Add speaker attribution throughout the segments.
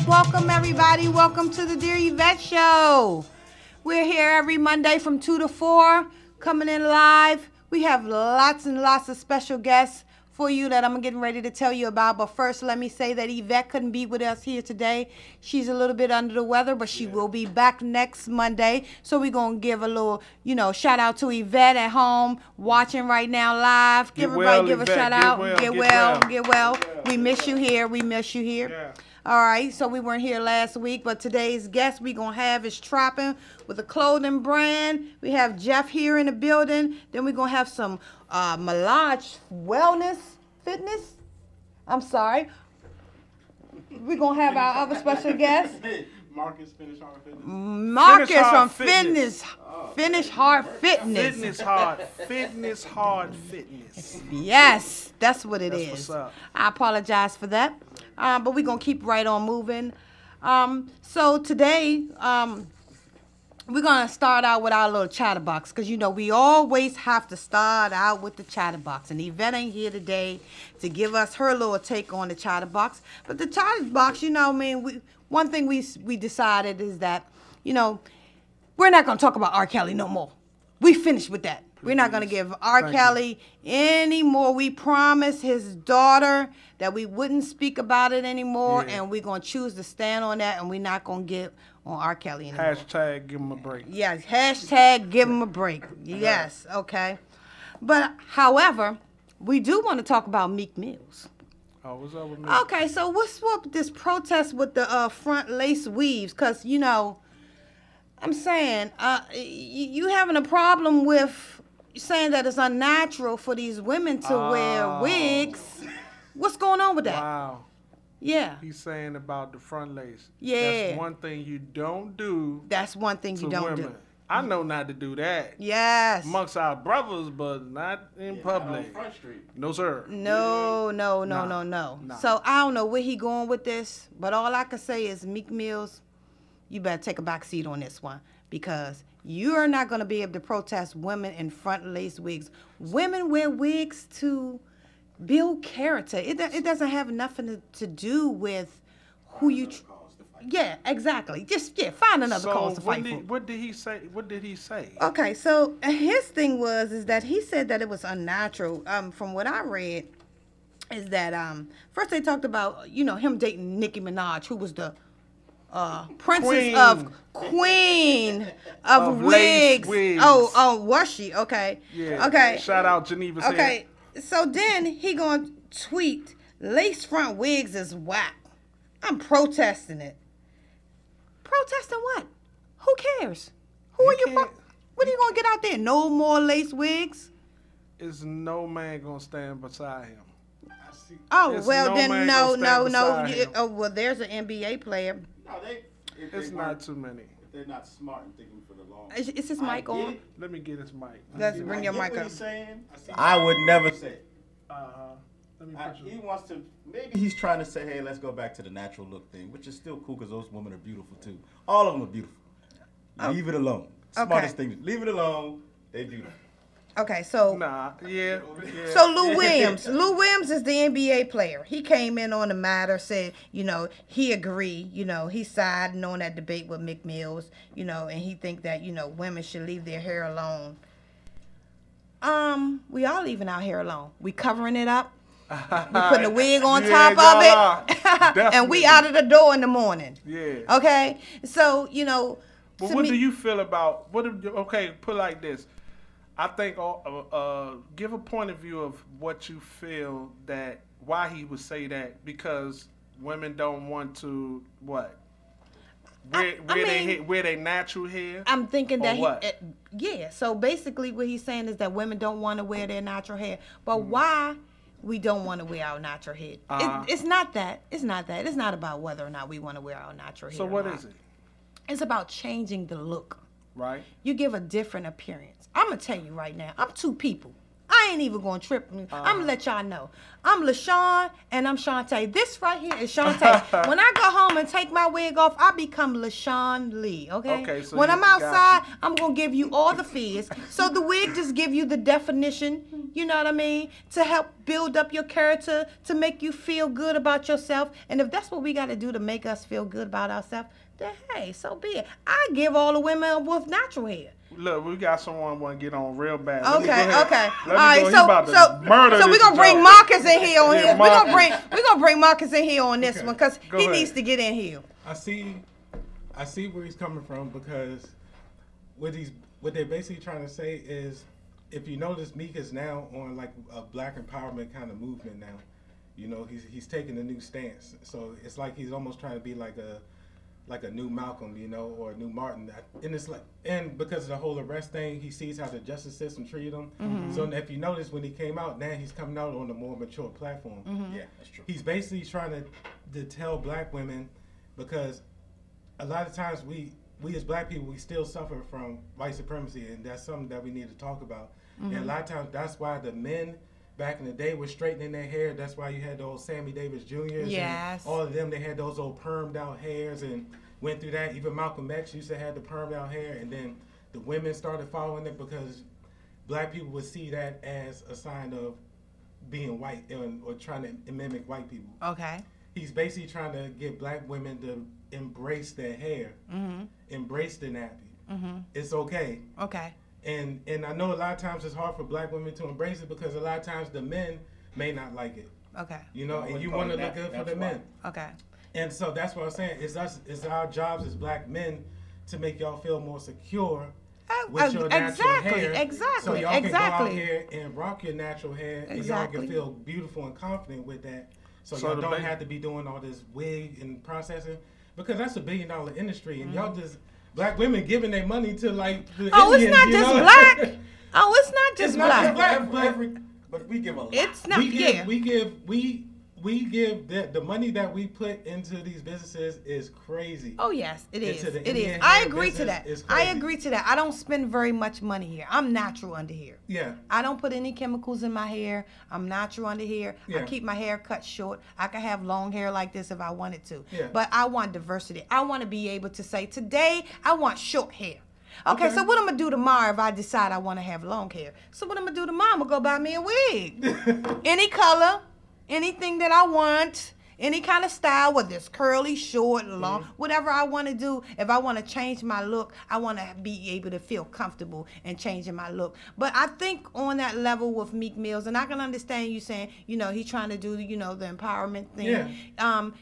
Speaker 1: welcome everybody. Welcome to the Dear Yvette Show. We're here every Monday from 2 to 4, coming in live. We have lots and lots of special guests for you that I'm getting ready to tell you about. But first, let me say that Yvette couldn't be with us here today. She's a little bit under the weather, but she will be back next Monday. So we're going to give a little, shout out to Yvette at home, watching right now live. Give a shout out. Get well. We miss you here. Yeah. All right, so we weren't here last week, but today's guest we're going to have is Trapping with a clothing brand. We have Jeff here in the building. Then we're going to have some Malaj Fitness. I'm sorry. We're going to have our other special guest.
Speaker 2: Marcus, Finish Hard Fitness.
Speaker 1: Marcus from Finish Hard Fitness.
Speaker 2: Fitness Hard Fitness.
Speaker 1: Yes, that's what it is.
Speaker 2: What's up.
Speaker 1: I apologize for that, but we're going to keep right on moving. So today, we're going to start out with our little chatterbox because, we always have to start out with the chatterbox. And Yvette ain't here today to give us her little take on the chatterbox. But the chatterbox, one thing we decided is that, we're not going to talk about R. Kelly no more. We finished with that. We're not going to give R. Kelly any more. We promised his daughter that we wouldn't speak about it anymore, and we're going to choose to stand on that, and we're not going to get on R. Kelly anymore.
Speaker 2: Hashtag give him a break.
Speaker 1: Yes, hashtag give him a break. Yes, okay. But, however, we do want to talk about Meek Mills.
Speaker 2: Oh, what's up with Meek?
Speaker 1: Okay, so what's up with this protest with the front lace weaves? Because, I'm saying, you having a problem with saying that it's unnatural for these women to wear wigs. What's going on with that?
Speaker 2: Wow.
Speaker 1: Yeah.
Speaker 2: He's saying about the front lace.
Speaker 1: Yeah.
Speaker 2: That's one thing you don't do.
Speaker 1: That's one thing you don't do.
Speaker 2: I know not to do that.
Speaker 1: Yes.
Speaker 2: Amongst our brothers, but not in public.
Speaker 3: On Front Street.
Speaker 2: No, sir.
Speaker 1: No.
Speaker 2: Nah.
Speaker 1: So I don't know where he going with this, but all I can say is Meek Mills, you better take a back seat on this one because you are not going to be able to protest women in front lace wigs. Women wear wigs to build character. It doesn't have nothing to do with who you... Yeah, exactly. Just, find another cause to fight for.
Speaker 2: What did he say?
Speaker 1: Okay, so his thing is that he said that it was unnatural. From what I read, is that first they talked about, him dating Nicki Minaj, who was the Queen of wigs. Oh, was she? Okay.
Speaker 2: Yeah.
Speaker 1: Okay.
Speaker 2: Shout out Geneva's
Speaker 1: Okay. So then he gonna tweet, lace front wigs is whack. I'm protesting it. Protesting what? Who cares? What are you gonna get out there? No more lace wigs?
Speaker 2: Is no man gonna stand beside him?
Speaker 1: Oh, well then no. Oh, well, there's an NBA player.
Speaker 3: No,
Speaker 2: it's not too many.
Speaker 3: If they're not smart and thinking for the long.
Speaker 1: Is his mic on?
Speaker 2: Let me get his mic.
Speaker 1: Let's bring your mic up.
Speaker 3: I would never say.
Speaker 2: Let me
Speaker 3: he wants to. Maybe he's trying to say, "Hey, let's go back to the natural look thing," which is still cool because those women are beautiful too. All of them are beautiful. Leave it alone. Smartest thing. Leave it alone. They're beautiful.
Speaker 1: Okay, so
Speaker 2: yeah.
Speaker 1: So Lou Williams is the NBA player. He came in on the matter, said, he agreed, he siding on that debate with Meek Mills, and he think that, women should leave their hair alone. We all leaving our hair alone. We covering it up. We putting a wig on top of it. And we out of the door in the morning.
Speaker 2: Yeah.
Speaker 1: Okay? So,
Speaker 2: But what do you feel about, put it like this. I think give a point of view of what you feel that why he would say that because women don't want to what wear their natural hair.
Speaker 1: I'm thinking that
Speaker 2: what?
Speaker 1: So basically what he's saying is that women don't want to wear their natural hair, but why we don't want to wear our natural hair? It's not that. It's not that. It's not about whether or not we want to wear our natural hair.
Speaker 2: So what is it?
Speaker 1: It's about changing the look.
Speaker 2: Right.
Speaker 1: You give a different appearance. I'm going to tell you right now, I'm two people. I I ain't even going to trip. I'm going to let y'all know. I'm LaShawn and I'm Shantae. This right here is Shantae. When I go home and take my wig off, I become LaShawn Lee, okay?
Speaker 2: Okay, so
Speaker 1: when I'm outside, I'm going to give you all the fears. So the wig just give you the definition, you know what I mean, to help build up your character, to make you feel good about yourself. And if that's what we got to do to make us feel good about ourselves, then hey, so be it. I give all the women with natural hair.
Speaker 2: Look, we got someone want to get on real bad.
Speaker 1: Okay. All
Speaker 2: right,
Speaker 1: so we're gonna bring Marcus in here on here. We're gonna bring Marcus in here on this one because he needs to get in here.
Speaker 4: I see where he's coming from, because what they're basically trying to say is, if you notice, Meek is now on like a black empowerment kind of movement now. You know, he's taking a new stance. So it's like he's almost trying to be like a new Malcolm, you know, or a new Martin. And it's like, and because of the whole arrest thing, he sees how the justice system treated him. Mm-hmm. So if you notice, when he came out, now he's coming out on a more mature platform.
Speaker 1: Mm-hmm.
Speaker 3: Yeah, that's true.
Speaker 4: He's basically trying to tell black women, because a lot of times we as black people, we still suffer from white supremacy, and that's something that we need to talk about. Mm-hmm. And a lot of times that's why the men back in the day were straightening their hair. That's why you had those Sammy Davis Jr.'s.
Speaker 1: Yes.
Speaker 4: And all of them, they had those old permed out hairs and went through that. Even Malcolm X used to have the permed out hair, and then the women started following it because black people would see that as a sign of being white or trying to mimic white people.
Speaker 1: Okay.
Speaker 4: He's basically trying to get black women to embrace their hair,
Speaker 1: mm-hmm.
Speaker 4: embrace the nappy.
Speaker 1: Mm-hmm.
Speaker 4: It's okay.
Speaker 1: Okay.
Speaker 4: And I know a lot of times it's hard for black women to embrace it, because a lot of times the men may not like it.
Speaker 1: Okay.
Speaker 4: You know, and you want to look good for the men.
Speaker 1: Okay.
Speaker 4: And so that's what I'm saying. It's our jobs as black men to make y'all feel more secure with your natural hair.
Speaker 1: Exactly.
Speaker 4: So y'all can go out here and rock your natural hair, and y'all
Speaker 1: Exactly.
Speaker 4: can feel beautiful and confident with that. So y'all don't have to be doing all this wig and processing, because that's $1 billion industry, and y'all just black women giving their money to like the Indians,
Speaker 1: it's not just black. Oh, it's not just black.
Speaker 3: But we give a lot.
Speaker 1: It's not.
Speaker 4: We give the money that we put into these businesses is crazy.
Speaker 1: Oh yes, it is.
Speaker 4: Into the
Speaker 1: It is.
Speaker 4: Indian
Speaker 1: I
Speaker 4: hair
Speaker 1: agree to
Speaker 4: business
Speaker 1: that.
Speaker 4: is
Speaker 1: I
Speaker 4: crazy.
Speaker 1: agree to that. I don't spend very much money here. I'm natural under here.
Speaker 4: Yeah.
Speaker 1: I don't put any chemicals in my hair. I'm natural under here.
Speaker 4: Yeah.
Speaker 1: I keep my hair cut short. I can have long hair like this if I wanted to.
Speaker 4: Yeah.
Speaker 1: But I want diversity. I want to be able to say, today I want short hair. Okay, so what I'm going to do tomorrow if I decide I want to have long hair? So what I'm going to do tomorrow, I'm going to go buy me a wig. Any color, anything that I want, any kind of style, whether it's curly, short, long, whatever I want to do. If I want to change my look, I want to be able to feel comfortable in changing my look. But I think on that level with Meek Mills, and I can understand you saying, you know, he's trying to do, you know, the empowerment thing.
Speaker 4: Yeah.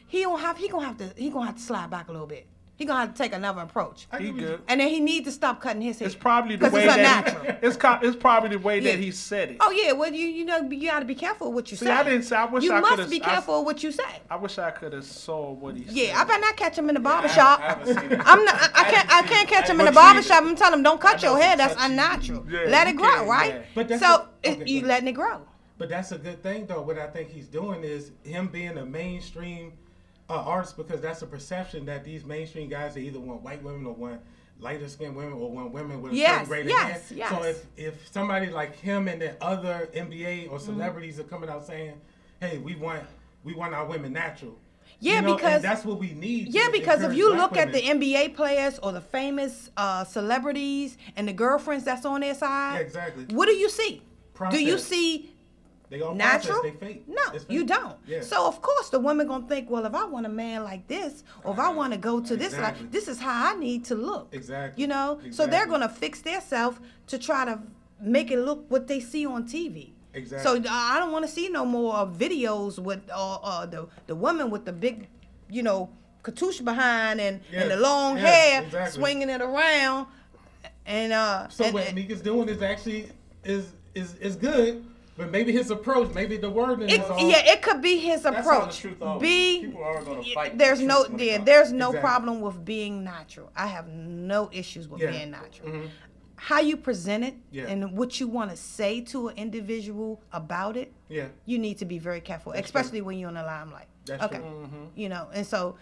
Speaker 1: He gonna have to slide back a little bit. He gonna have to take another approach.
Speaker 2: He good.
Speaker 1: And then he needs to stop cutting his hair.
Speaker 2: It's probably the way that it's probably the way that he said it.
Speaker 1: Oh yeah, well you know you got to be careful what you say.
Speaker 2: I didn't say. I wish
Speaker 1: you
Speaker 2: I could
Speaker 1: must be careful what you say.
Speaker 2: I wish I could have saw what he said.
Speaker 1: Yeah, I better not catch him in the barbershop.
Speaker 3: I haven't seen it.
Speaker 1: I can't catch him in the barbershop and tell him don't cut your hair. That's unnatural.
Speaker 2: Yeah,
Speaker 1: Let it
Speaker 2: you
Speaker 1: grow,
Speaker 2: can,
Speaker 1: right?
Speaker 2: yeah.
Speaker 4: But that's
Speaker 1: so
Speaker 4: okay,
Speaker 1: you letting it grow.
Speaker 4: But that's a good thing, though. What I think he's doing is him being a mainstream artist, because that's a perception that these mainstream guys, they either want white women or want lighter skinned women or want women with a certain grade of hair.
Speaker 1: Yes.
Speaker 4: So if somebody like him and the other NBA or celebrities are coming out saying, hey, we want our women natural.
Speaker 1: Yeah,
Speaker 4: you know,
Speaker 1: because
Speaker 4: and that's what we need.
Speaker 1: Yeah, because if you look at the
Speaker 4: women.
Speaker 1: NBA players or the famous celebrities and the girlfriends that's on their side,
Speaker 4: Yeah, exactly.
Speaker 1: what do you see?
Speaker 4: Process.
Speaker 1: Do you see
Speaker 4: They all
Speaker 1: natural?
Speaker 4: process, they fake.
Speaker 1: No,
Speaker 4: It's fake.
Speaker 1: you don't.
Speaker 4: Yeah.
Speaker 1: So of course the woman gonna think, well, if I want a man like this, or if I want to go to this,
Speaker 4: Exactly.
Speaker 1: like, this is how I need to look.
Speaker 4: Exactly.
Speaker 1: You know, so they're
Speaker 4: Exactly.
Speaker 1: gonna fix themselves to try to make it look what they see on TV.
Speaker 4: Exactly.
Speaker 1: So I don't want to see no more videos with the woman with the big, you know, cartouche behind and the long hair,
Speaker 4: exactly.
Speaker 1: swinging it around, and
Speaker 4: So what Meek is doing is actually is good, but maybe his approach, maybe the wording is all.
Speaker 1: Yeah, it could be his
Speaker 3: That's
Speaker 1: approach.
Speaker 3: all the truth always.
Speaker 1: B,
Speaker 3: People are going to fight.
Speaker 1: there's
Speaker 3: the
Speaker 1: no
Speaker 3: truth when it comes.
Speaker 1: there's no
Speaker 4: Exactly.
Speaker 1: problem with being natural. I have no issues with
Speaker 4: Yeah.
Speaker 1: being natural.
Speaker 4: Mhm.
Speaker 1: How you present it
Speaker 4: Yeah.
Speaker 1: and what you want to say to an individual about it,
Speaker 4: Yeah.
Speaker 1: you need to be very careful,
Speaker 4: That's
Speaker 1: especially when you're in the limelight.
Speaker 4: That's
Speaker 1: okay.
Speaker 4: true.
Speaker 1: You know, and so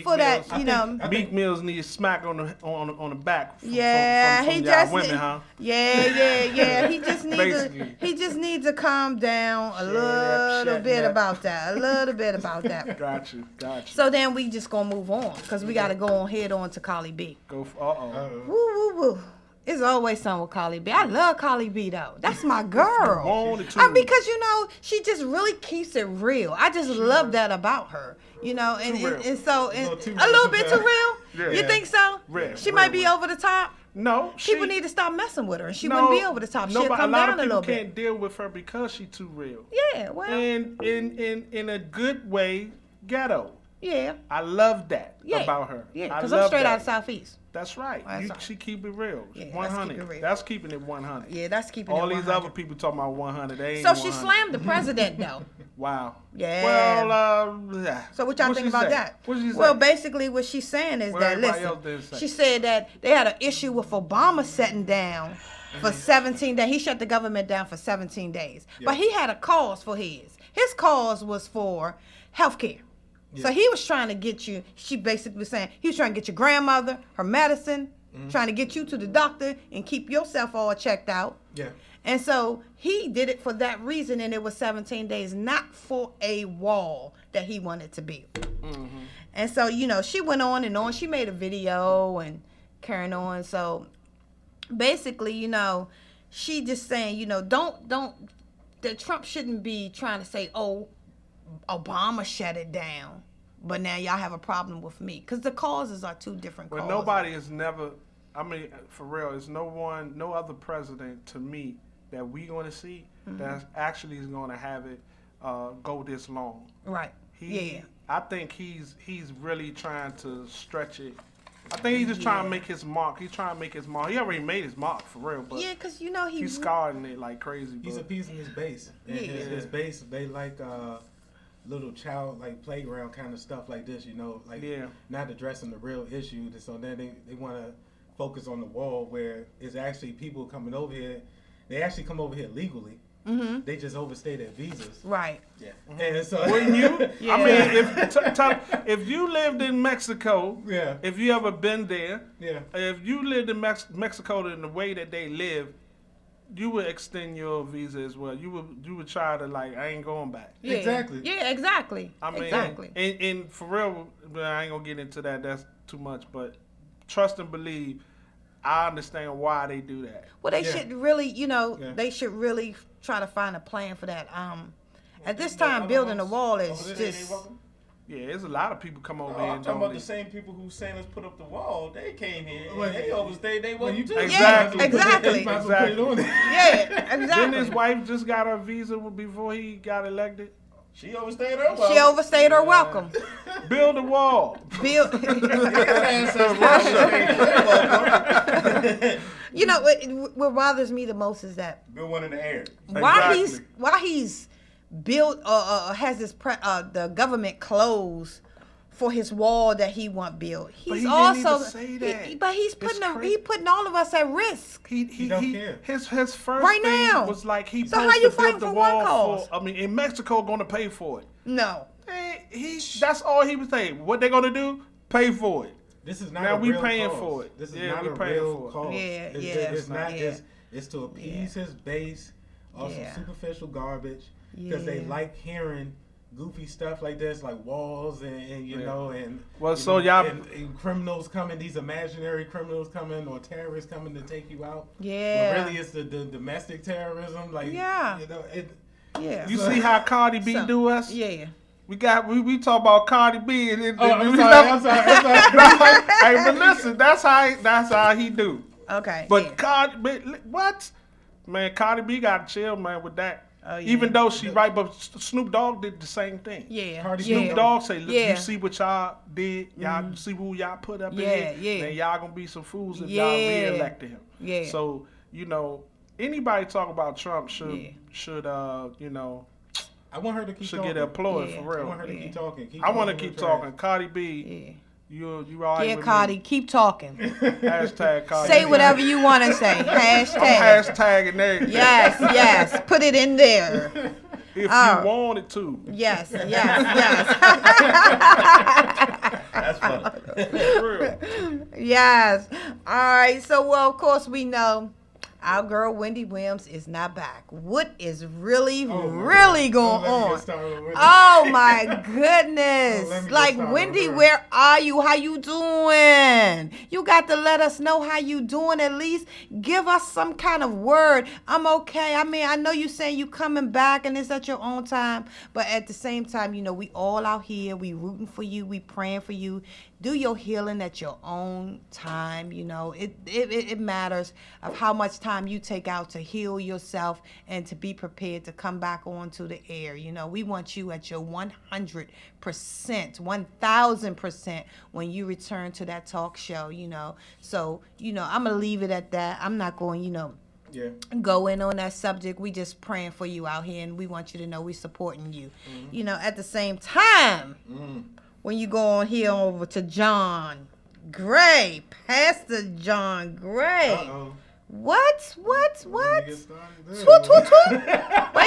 Speaker 1: for that, you know.
Speaker 2: Meek Mills needs smack on the back. From
Speaker 1: He
Speaker 2: y'all
Speaker 1: just
Speaker 2: women, huh?
Speaker 1: Yeah. He just needs to calm down a little bit about that.
Speaker 2: Got you.
Speaker 1: So then we just gonna move on because we gotta go on head on to Carly B. Woo. It's always something with Carly B. I love Carly B though. That's my girl. Because you know she just really keeps it real. I just love that about her. You know, and so a little bit too real. Yeah. You think so? She might be over the top.
Speaker 2: No,
Speaker 1: people need to stop messing with her, and she wouldn't be over the top. She'll come down a little bit.
Speaker 2: A lot of people can't deal with her because she's too real.
Speaker 1: Yeah, well,
Speaker 2: and in a good way, ghetto.
Speaker 1: Yeah,
Speaker 2: I love that about her.
Speaker 1: Yeah, because I'm straight out of Southeast.
Speaker 2: That's right. She keep it real.
Speaker 1: Yeah,
Speaker 2: 100. That's keeping it 100.
Speaker 1: Yeah, that's keeping it
Speaker 2: 100.
Speaker 1: All
Speaker 2: these other people talking about 100. They ain't
Speaker 1: so
Speaker 2: 100.
Speaker 1: she slammed the president though.
Speaker 2: Wow.
Speaker 1: Yeah.
Speaker 2: Well,
Speaker 1: so what y'all think about that?
Speaker 2: What she say?
Speaker 1: Well, basically what she's saying is that, listen, she said that they had an issue with Obama setting down for 17 days. He shut the government down for 17 days. Yeah. But he had a cause for his. His cause was for health care. Yeah. So he was trying to get you, she basically was saying, he was trying to get your grandmother, her medicine, trying to get you to the doctor and keep yourself all checked out. Yeah. And so he did it for that reason, and it was 17 days, not for a wall that he wanted to build. Mm-hmm. And so, you know, she went on and on. She made a video and carrying on. So basically, you know, she just saying, you know, that Trump shouldn't be trying to say, oh, Obama shut it down, but now y'all have a problem with me. Because the causes are two different causes.
Speaker 2: Well, nobody has never, I mean, for real, there's no other president to me that we going to see that actually is going to have it go this long.
Speaker 1: Right.
Speaker 2: I think he's really trying to stretch it. I think he's just trying to make his mark. He's trying to make his mark. He already made his mark for real, but
Speaker 1: because you know
Speaker 2: he's scarring it like crazy.
Speaker 4: He's appeasing his base. And his base, they like little child like playground kind of stuff like this, you know, like not addressing the real issue. So then they want to focus on the wall where it's actually people coming over here. They actually come over here legally. Mm-hmm. They just overstay their visas.
Speaker 1: Right.
Speaker 4: Yeah. And so
Speaker 2: wouldn't you? Yeah. I mean, if you lived in Mexico, if you ever been there, if you lived in Mexico in the way that they live, you would extend your visa as well. You would try to like, I ain't going back.
Speaker 1: Yeah.
Speaker 4: Exactly.
Speaker 1: Yeah, exactly.
Speaker 2: I mean, and for real, I ain't gonna get into that. That's too much. But trust and believe. I understand why they do that.
Speaker 1: Well, they should really, you know, they should really try to find a plan for that. At this time, building a wall is just.
Speaker 2: Yeah, there's a lot of people come over here.
Speaker 3: I'm talking about the same people who saying let's put up the wall. They came here. They overstayed. They wasn't too.
Speaker 2: Exactly.
Speaker 1: Exactly. Yeah, exactly.
Speaker 2: Then his wife just got her visa before he got elected.
Speaker 3: She overstayed her welcome.
Speaker 1: She overstayed her welcome.
Speaker 2: Build a wall.
Speaker 1: You know what bothers me the most is that
Speaker 3: build one in the air.
Speaker 1: Why he's built has this the government closed for his wall that he want built. He's also
Speaker 2: say that.
Speaker 1: But he's putting all of us at risk.
Speaker 2: He
Speaker 4: don't care.
Speaker 2: His first
Speaker 1: right
Speaker 2: thing
Speaker 1: now
Speaker 2: was like he
Speaker 1: so how you fighting
Speaker 2: the
Speaker 1: for
Speaker 2: wall
Speaker 1: one cause?
Speaker 2: I mean, in Mexico going to pay for it.
Speaker 1: No.
Speaker 2: That's all he was saying. What they gonna do? Pay for it.
Speaker 4: This is not
Speaker 2: now
Speaker 4: a
Speaker 2: we
Speaker 4: real
Speaker 2: paying
Speaker 4: cause.
Speaker 2: for it.
Speaker 4: This is not a real cause.
Speaker 1: It's
Speaker 4: not. It's to appease his base of some superficial garbage because they like hearing goofy stuff like this, like walls and you know, and and criminals coming, these imaginary criminals coming or terrorists coming to take you out.
Speaker 1: Yeah.
Speaker 4: But really, it's the domestic terrorism. Like you know,
Speaker 2: You see how Cardi B do us?
Speaker 1: Yeah.
Speaker 2: We talk about Cardi B and
Speaker 4: I'm sorry.
Speaker 2: Hey, but listen, that's how he do.
Speaker 1: Okay.
Speaker 2: But Cardi B, what? Man, Cardi B got to chill, man, with that.
Speaker 1: Oh, yeah.
Speaker 2: Even though she right, but Snoop Dogg did the same thing.
Speaker 1: Yeah.
Speaker 2: Snoop Dogg say, look, you see what y'all did? Y'all see who y'all put up in here? Then y'all gonna be some fools if y'all re-elected him.
Speaker 1: Yeah.
Speaker 2: So, you know, anybody talk about Trump should you know,
Speaker 4: I want her to keep
Speaker 2: should
Speaker 4: talking.
Speaker 2: get applauded for real.
Speaker 4: I want her to keep talking.
Speaker 2: I want to keep talking. Cardi B, you all right with
Speaker 1: Cardi,
Speaker 2: me?
Speaker 1: keep talking.
Speaker 2: Hashtag Cardi
Speaker 1: Say
Speaker 2: B.
Speaker 1: whatever you want to say. Hashtag.
Speaker 2: I'm hashtagging everything.
Speaker 1: Yes. Put it in there.
Speaker 2: If you wanted to.
Speaker 1: Yes.
Speaker 3: That's funny.
Speaker 1: Yes. All right. So, well, of course, we know our girl Wendy Williams is not back. What is really going on? Oh my goodness! Like, Wendy, where are you? How you doing? You got to let us know how you doing. At least give us some kind of word. I'm okay. I mean, I know you saying you coming back and it's at your own time, but at the same time, you know, we all out here. We rooting for you. We praying for you. Do your healing at your own time. You know, it matters of how much time you take out to heal yourself and to be prepared to come back onto the air. You know, we want you at your 100%, 1,000% when you return to that talk show, you know. So, you know, I'm going to leave it at that. I'm not going, you know, go in on that subject. We just praying for you out here, and we want you to know we supporting you. You know, at the same time, when you go on here over to John Gray, Pastor John Gray. What? Swoot. Wait a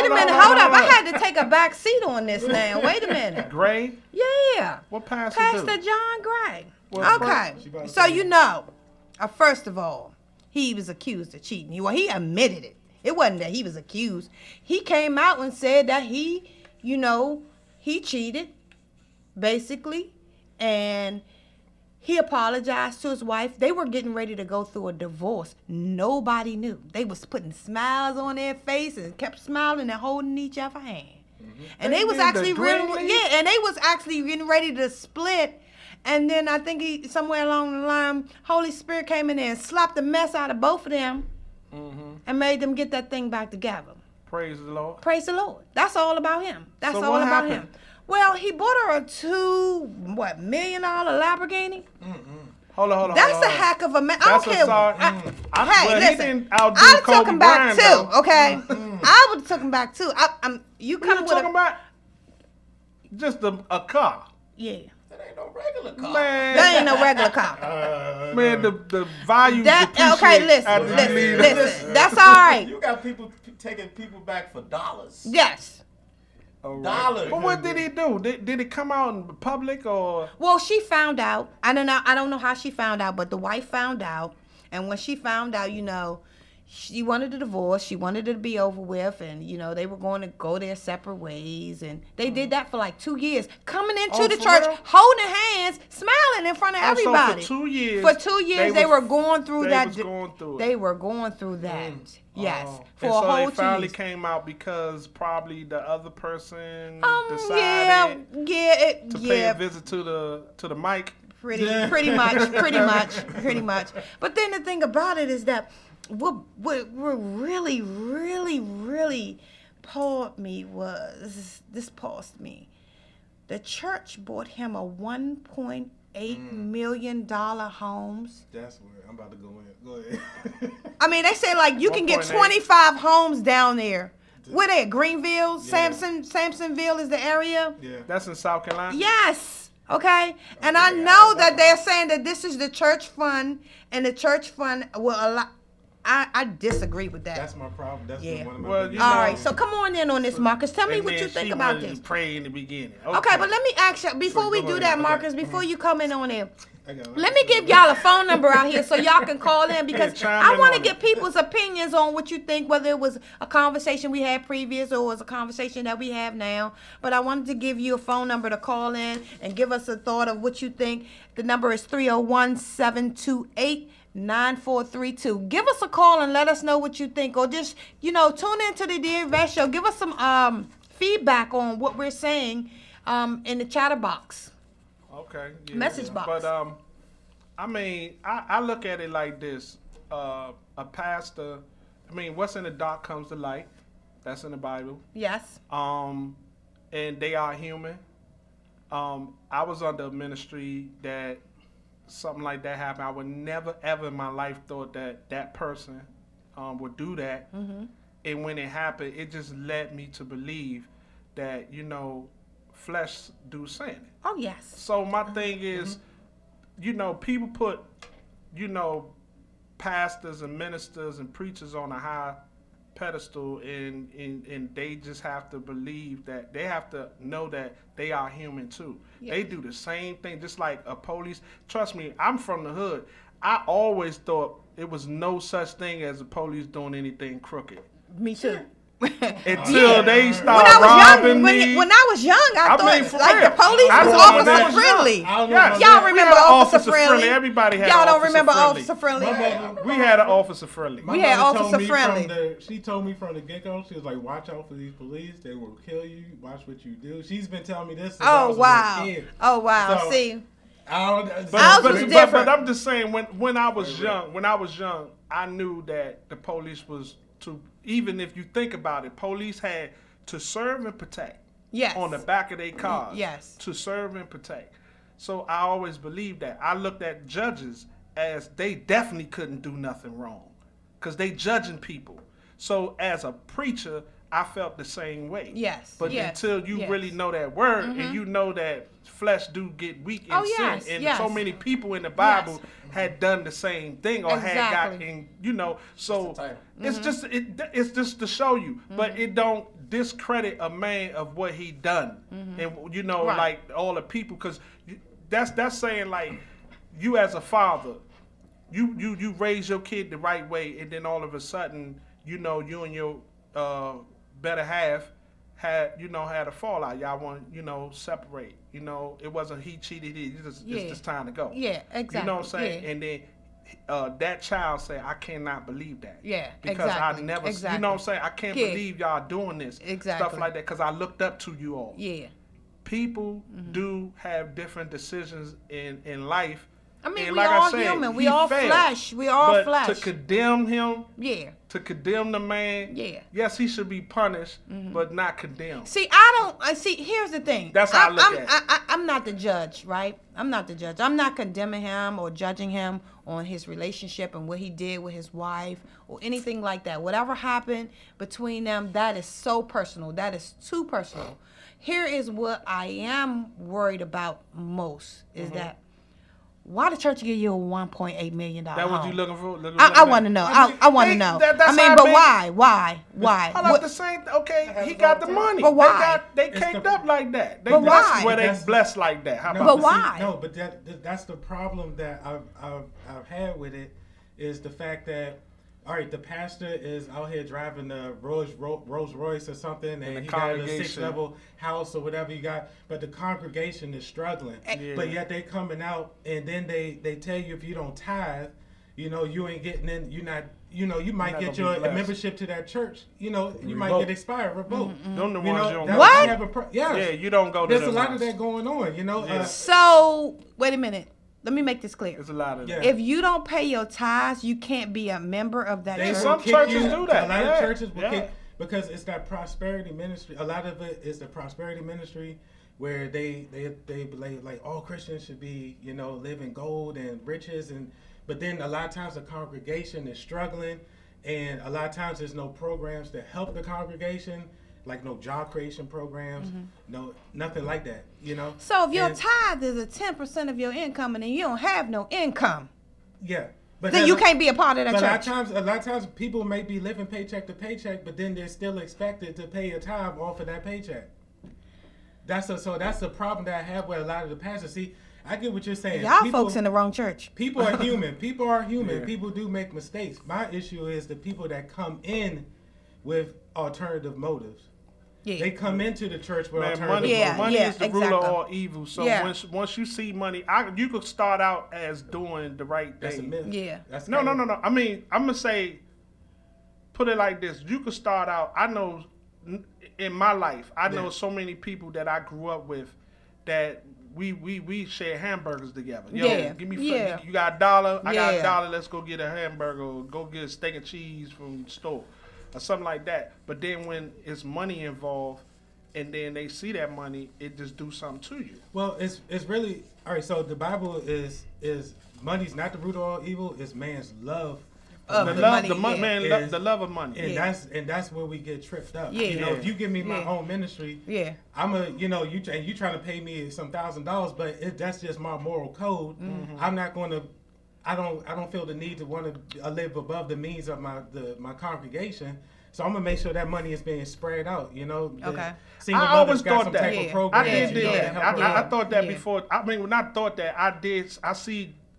Speaker 1: minute, hold up. I had to take a back seat on this now. Wait a minute.
Speaker 2: Gray?
Speaker 1: Yeah.
Speaker 2: What pastor
Speaker 1: Pastor
Speaker 2: do?
Speaker 1: John Gray.
Speaker 2: Well,
Speaker 1: Okay. So you know, first of all, he was accused of cheating. Well, he admitted it. It wasn't that he was accused. He came out and said that he, you know, he cheated, basically, and he apologized to his wife. They were getting ready to go through a divorce. Nobody knew. They was putting smiles on their face and kept smiling and holding each other's hand. And they was actually and they was actually getting ready to split. And then I think he, somewhere along the line, Holy Spirit came in there and slapped the mess out of both of them and made them get that thing back together.
Speaker 2: Praise the Lord.
Speaker 1: Praise the Lord. That's all about him. That's
Speaker 2: So
Speaker 1: all
Speaker 2: what
Speaker 1: about
Speaker 2: happened?
Speaker 1: him. Well, he bought her a $2 million Lamborghini.
Speaker 2: Hold on.
Speaker 1: That's a heck of a man. I don't care.
Speaker 2: Well,
Speaker 1: listen,
Speaker 2: he didn't outdo
Speaker 1: I'd have took
Speaker 2: Kobe
Speaker 1: him back
Speaker 2: Bryant,
Speaker 1: too.
Speaker 2: though.
Speaker 1: Okay, I would have took him back too. You
Speaker 2: What you
Speaker 1: come with
Speaker 2: talking about? Just a car.
Speaker 1: Yeah,
Speaker 3: That ain't no regular car.
Speaker 2: Man,
Speaker 1: that ain't no regular car.
Speaker 2: man, the value
Speaker 1: Okay, listen. That's all right.
Speaker 3: You got people taking people back for dollars.
Speaker 1: Yes.
Speaker 3: Dollars.
Speaker 2: But what did he do? Did it come out in public or?
Speaker 1: Well, she found out. I don't know how she found out, but the wife found out. And when she found out, you know, she wanted a divorce. She wanted it to be over with, and you know they were going to go their separate ways. And they did that for like 2 years, coming into the
Speaker 2: for
Speaker 1: church,
Speaker 2: real?
Speaker 1: holding hands, smiling in front of everybody.
Speaker 2: So for 2 years.
Speaker 1: For 2 years, they were going through
Speaker 2: they
Speaker 1: that.
Speaker 2: Was going through it.
Speaker 1: They were going through that. Yes, for
Speaker 2: and
Speaker 1: a
Speaker 2: so
Speaker 1: whole
Speaker 2: they finally
Speaker 1: 2 years.
Speaker 2: came out because probably the other person
Speaker 1: Yeah,
Speaker 2: decided to pay
Speaker 1: yeah.
Speaker 2: a visit to the mic.
Speaker 1: Pretty much. But then the thing about it is that what really paused me. The church bought him a $1.8 million homes.
Speaker 4: That's where I'm about to go in. Go ahead.
Speaker 1: I mean, they say like you can get
Speaker 2: 1.8.
Speaker 1: 25 homes down there. Where they at? Greenville? Sampsonville is the area?
Speaker 4: Yeah.
Speaker 2: That's in South Carolina.
Speaker 1: Yes. Okay. And I know that they're saying that this is the church fund, and the church fund will allow. I disagree with that.
Speaker 4: That's my problem. That's
Speaker 1: Yeah.
Speaker 4: one of my
Speaker 2: Well,
Speaker 4: biggest
Speaker 2: you
Speaker 1: All
Speaker 2: know,
Speaker 1: right. So come on in on this, Marcus. Tell me
Speaker 2: And
Speaker 1: what
Speaker 2: then
Speaker 1: you think
Speaker 2: she
Speaker 1: about
Speaker 2: wanted
Speaker 1: this.
Speaker 2: to pray in the beginning.
Speaker 1: Okay, but let me ask you before
Speaker 4: So
Speaker 1: we
Speaker 4: go
Speaker 1: do
Speaker 4: ahead.
Speaker 1: that,
Speaker 4: Okay.
Speaker 1: Marcus. Before you come in on there.
Speaker 4: I got it.
Speaker 1: Let me give y'all a phone number out here so y'all can call in because
Speaker 2: chime
Speaker 1: I
Speaker 2: in
Speaker 1: want to
Speaker 2: on
Speaker 1: get
Speaker 2: it.
Speaker 1: people's opinions on what you think, whether it was a conversation we had previous or was a conversation that we have now. But I wanted to give you a phone number to call in and give us a thought of what you think. The number is 301-728-9432. Give us a call and let us know what you think, or just, you know, tune into the Dear Yvette Show. Give us some feedback on what we're saying in the chatter box.
Speaker 2: Okay. Yeah.
Speaker 1: Message box.
Speaker 2: But I mean, I look at it like this: a pastor. I mean, what's in the dark comes to light. That's in the Bible.
Speaker 1: Yes.
Speaker 2: And they are human. I was under a ministry that something like that happened. I would never ever in my life thought that person would do that. And when it happened, it just led me to believe that, you know, flesh do sin.
Speaker 1: Oh, yes.
Speaker 2: So my thing is, you know, people put, you know, pastors and ministers and preachers on a high pedestal, and they just have to believe that they have to know that they are human too. Yes. They do the same thing, just like a police. Trust me, I'm from the hood. I always thought it was no such thing as the police doing anything crooked.
Speaker 1: Me too.
Speaker 2: Until they start robbing me.
Speaker 1: When I was young, I thought
Speaker 2: like
Speaker 1: the police was officer friendly. Y'all remember officer friendly?
Speaker 2: Everybody had
Speaker 1: y'all don't remember officer friendly?
Speaker 2: We had an officer friendly.
Speaker 1: We had officer friendly.
Speaker 4: She told me from the get-go, she was like, watch out for these police. They will kill you. Watch what you do. She's been telling me this since I was a kid.
Speaker 1: Oh, wow.
Speaker 4: So,
Speaker 1: see?
Speaker 2: But I'm just saying, when I was young, I knew that the police was to, even if you think about it, police had to serve and protect.
Speaker 1: Yes.
Speaker 2: On the back of their cars.
Speaker 1: Yes.
Speaker 2: To serve and protect. So I always believed that. I looked at judges as they definitely couldn't do nothing wrong, because they judging people. So as a preacher, I felt the same way.
Speaker 1: Yes.
Speaker 2: But until you really know that word, and you know that flesh do get weak in sin, and so many people in the Bible had done the same thing, or had gotten, so it's just it's just to show you, but it don't discredit a man of what he done, and like all the people, because that's saying, like, you as a father, you raise your kid the right way, and then all of a sudden, you and your better half had a fallout. Y'all want separate. It wasn't he cheated. It's just time to go.
Speaker 1: Yeah, exactly.
Speaker 2: You know what I'm saying? Yeah. And then that child say, I cannot believe that.
Speaker 1: Yeah,
Speaker 2: because I never. You know what I'm saying? I can't believe y'all doing this.
Speaker 1: Exactly.
Speaker 2: Stuff like that, because I looked up to you all.
Speaker 1: Yeah.
Speaker 2: People do have different decisions in life.
Speaker 1: I mean,
Speaker 2: and
Speaker 1: we
Speaker 2: like
Speaker 1: all
Speaker 2: I said,
Speaker 1: human. We all
Speaker 2: failed.
Speaker 1: flesh. We all flesh.
Speaker 2: To condemn him, to condemn the man, yes, he should be punished, but not condemned.
Speaker 1: See, here's the thing.
Speaker 2: That's how I look at it.
Speaker 1: I'm not the judge, right? I'm not the judge. I'm not condemning him or judging him on his relationship and what he did with his wife or anything like that. Whatever happened between them, that is so personal. That is too personal. Here is what I am worried about most, is that why the church give you a $1.8 million home?
Speaker 2: That what you looking for?
Speaker 1: I want to know. I want to know. Why?
Speaker 2: Hold up, the same. Okay, he got the money.
Speaker 1: But why?
Speaker 2: They caked up like that.
Speaker 1: But why?
Speaker 2: Where they blessed like that. How about
Speaker 1: but why?
Speaker 4: No, but that's the problem that I've had with it, is the fact that, all right, the pastor is out here driving a Rolls Royce or something, and he got a 6-level house or whatever you got, but the congregation is struggling. But yet they coming out, and then they tell you, if you don't tithe, you ain't getting in. You're not. You might get your membership to that church. You might get expired, revoked.
Speaker 2: Them the ones you don't
Speaker 1: go. What?
Speaker 2: Yeah, you don't go to.
Speaker 4: There's a lot of that going on.
Speaker 1: So wait a minute. Let me make this clear.
Speaker 2: There's a lot of that.
Speaker 1: If you don't pay your tithes, you can't be a member of that church.
Speaker 2: Some churches do that.
Speaker 4: A lot of churches will kick, because it's that prosperity ministry. A lot of it is the prosperity ministry, where they like all Christians should be, live in gold and riches, but then a lot of times the congregation is struggling, and a lot of times there's no programs to help the congregation. Like no job creation programs, no nothing like that,
Speaker 1: So if your tithe is 10% of your income, and then you don't have no income,
Speaker 4: but
Speaker 1: then you can't be a part of that church.
Speaker 4: A lot of times people may be living paycheck to paycheck, but then they're still expected to pay a tithe off of that paycheck. That's the problem that I have with a lot of the pastors. See, I get what you're saying.
Speaker 1: Y'all folks in the wrong church.
Speaker 4: People are human. People are human.
Speaker 2: Yeah.
Speaker 4: People do make mistakes. My issue is the people that come in with alternative motives. They come into the church with alternative motives.
Speaker 2: Money is the root of all evil. So once you see money, you could start out as doing the right thing.
Speaker 4: That's a myth.
Speaker 1: Yeah.
Speaker 2: No. I mean, I'm gonna say, put it like this: you could start out. I know, in my life, I know so many people that I grew up with that we share hamburgers together. Yo, give me you got $1, I got $1. Let's go get a hamburger, or go get a steak and cheese from the store, or something like that. But then when it's money involved, and then they see that money, it just do something to you.
Speaker 4: Well, it's really all right. So the Bible is money's not the root of all evil. It's man's love.
Speaker 1: The
Speaker 2: love of money,
Speaker 4: and that's where we get tripped up. If you give me my own ministry, I'm you trying to pay me some $1,000, but that's just my moral code. I'm not going to. I don't feel the need to want to live above the means of my congregation. So I'm gonna make sure that money is being spread out.
Speaker 1: Okay.
Speaker 2: I always thought that.
Speaker 1: I
Speaker 2: did that. I thought that
Speaker 1: Yeah.
Speaker 2: before. I mean, when I thought that, I did.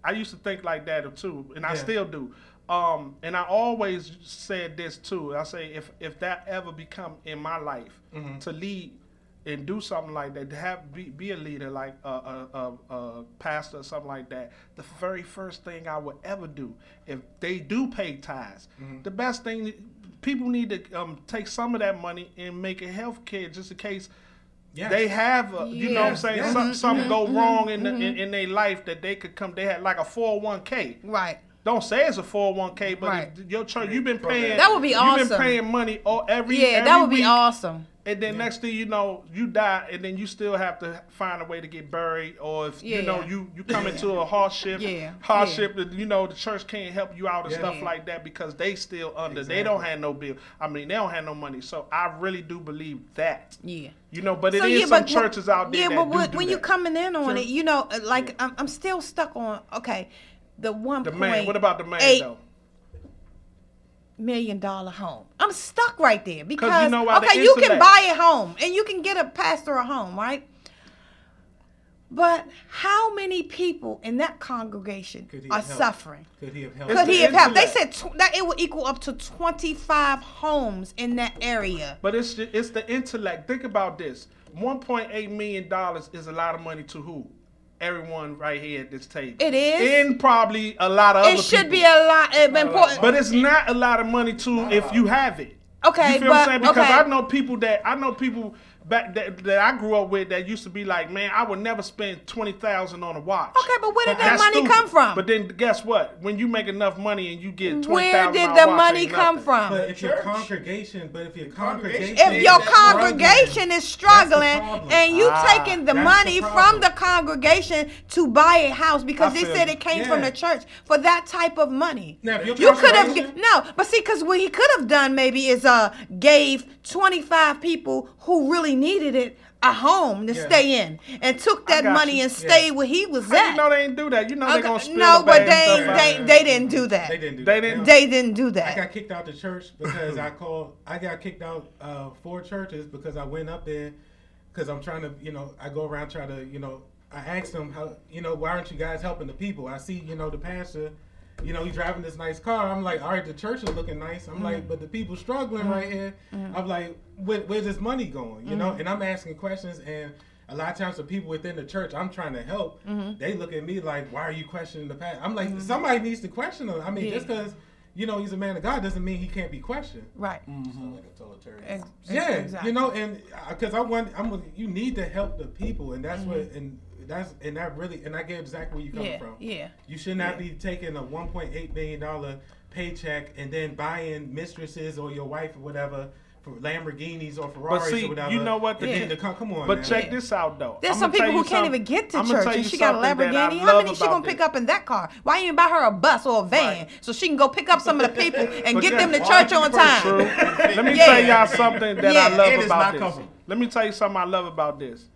Speaker 2: I used to think like that too, and I still do. And I always said this too. I say if that ever become in my life to lead and do something like that, to be a leader, like a pastor or something like that, the very first thing I would ever do, if they do pay tithes, the best thing, people need to take some of that money and make it health care just in case they have, you know what I'm saying, something go wrong in their life that they could come, they had like a 401k.
Speaker 1: Right.
Speaker 2: Don't say it's a 401k, but if your church, you've been paying.
Speaker 1: That would be awesome.
Speaker 2: You've been paying money every
Speaker 1: that would
Speaker 2: week,
Speaker 1: be awesome.
Speaker 2: And then next thing you know, you die, and then you still have to find a way to get buried, or if you know you come into a hardship, that the church can't help you out and stuff like that because they still under. They don't have no bill. I mean, they don't have no money. So I really do believe that. Yeah. But it is some churches out there that do
Speaker 1: when
Speaker 2: that.
Speaker 1: you coming in on it, like I'm still stuck on the
Speaker 2: man. What about the man though?
Speaker 1: $1 million home. I'm stuck right there because
Speaker 2: you know why
Speaker 1: you can buy a home and you can get a pastor a home, right? But how many people in that congregation are suffering?
Speaker 4: Could he have helped?
Speaker 1: Could he have helped? They said that it would equal up to 25 homes in that area.
Speaker 2: But it's the intellect. Think about this: $1.8 million is a lot of money to who? Everyone right here at this table.
Speaker 1: It is.
Speaker 2: And probably a lot of other people.
Speaker 1: It should be a lot important.
Speaker 2: But it's not a lot of money to if you have it.
Speaker 1: Okay,
Speaker 2: you feel what I'm saying? Because I know people back that I grew up with that used to be like, man, I would never spend $20,000 on a watch.
Speaker 1: Okay, but where did that money come from?
Speaker 2: But then guess what? When you make enough money and you get $20,000,
Speaker 1: where did the money come from?
Speaker 4: But if your congregation
Speaker 1: is struggling and you taking the money from the congregation to buy a house because they said it came from the church for that type of money.
Speaker 4: Now, if
Speaker 1: you could have because what he could have done maybe is gave 25 people who really needed it a home to stay in and took that money and stayed where he was at.
Speaker 2: You know they didn't do that. You know they're gonna spill
Speaker 1: no,
Speaker 2: the
Speaker 1: but
Speaker 2: bag
Speaker 1: they didn't do that.
Speaker 4: They didn't do
Speaker 1: that. They didn't do that.
Speaker 4: I got kicked out the church because I got kicked out 4 churches because I went up there because I'm trying to, I go around trying to, I asked them how, why aren't you guys helping the people? I see, the pastor, he's driving this nice car. I'm like, all right, the church is looking nice. I'm like, but the people struggling right here. I'm like, where's this money going? And I'm asking questions, and a lot of times the people within the church I'm trying to help, they look at me like, why are you questioning the pastor? I'm like, somebody needs to question him. I mean, just because he's a man of God doesn't mean he can't be questioned.
Speaker 1: Right.
Speaker 3: Sound like a totalitarian.
Speaker 4: Exactly. And because you need to help the people, and that's what and I get exactly where you're coming from.
Speaker 1: Yeah.
Speaker 4: You should not be taking a $1.8 million paycheck and then buying mistresses or your wife or whatever for Lamborghinis or Ferraris or whatever.
Speaker 2: You know what?
Speaker 4: Come on,
Speaker 2: but
Speaker 4: man.
Speaker 2: check this out though.
Speaker 1: There's some people who can't even get to church, and she got a Lamborghini. How many she gonna pick up in that car? Why you even buy her a bus or a van so she can go pick up some of the people and get them to church on time?
Speaker 2: Let me tell y'all something that I love about this. Let me tell you something I love about this.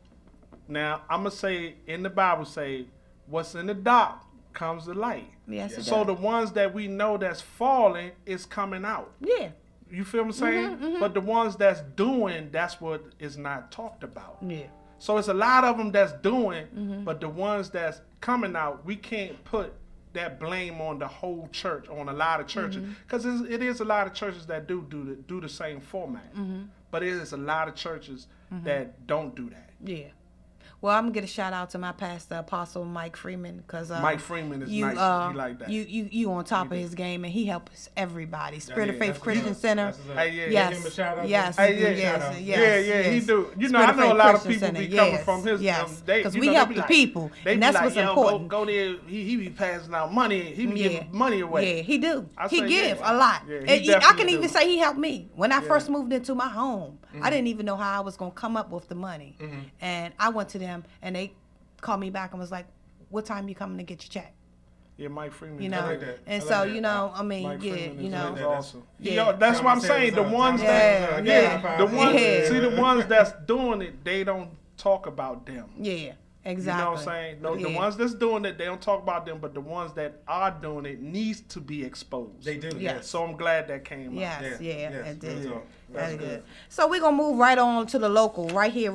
Speaker 2: Now, I'm going to say, in the Bible say, what's in the dark comes to light.
Speaker 1: Yes,
Speaker 2: so the ones that we know that's falling is coming out.
Speaker 1: Yeah.
Speaker 2: You feel what I'm saying? But the ones that's doing, that's what is not talked about.
Speaker 1: Yeah.
Speaker 2: So it's a lot of them that's doing, but the ones that's coming out, we can't put that blame on the whole church, on a lot of churches. Because it is a lot of churches that do the same format. But it is a lot of churches that don't do that.
Speaker 1: Yeah. Well, I'm gonna get a shout out to my pastor, Apostle Mike Freeman, because
Speaker 2: Mike Freeman is nice. He like that.
Speaker 1: You on top of his game, and he helps everybody. Spirit of Faith Christian Center.
Speaker 4: Yes. Give him a shout out.
Speaker 1: Yes.
Speaker 2: He do. I know a lot of people be coming from his.
Speaker 1: Because we help the people, and that's what's important.
Speaker 2: Go there. He be passing out money. He be giving money away.
Speaker 1: Yeah, he do. He give a lot. I can even say he helped me when I first moved into my home. I didn't even know how I was gonna come up with the money, and I went to them. And they called me back and was like, "What time you coming to get your check?"
Speaker 2: Yeah, Mike Freeman.
Speaker 1: You know,
Speaker 4: I like that.
Speaker 1: And
Speaker 4: I
Speaker 1: so
Speaker 4: like that.
Speaker 1: you know, I mean,
Speaker 2: Mike Freeman
Speaker 1: know,
Speaker 2: is awesome.
Speaker 1: Yeah.
Speaker 2: That's what I'm saying. The ones that, the ones, see the ones that's doing it, they don't talk about them.
Speaker 1: Yeah. Exactly.
Speaker 2: You know what I'm saying? No, the ones that's doing it, they don't talk about them, but the ones that are doing it needs to be exposed.
Speaker 4: They do.
Speaker 1: Yes.
Speaker 2: So I'm glad that came out.
Speaker 1: Yes,
Speaker 4: Yes,
Speaker 1: it did.
Speaker 2: That's
Speaker 1: That's
Speaker 2: good.
Speaker 1: good. So we're gonna move right on to the local, right here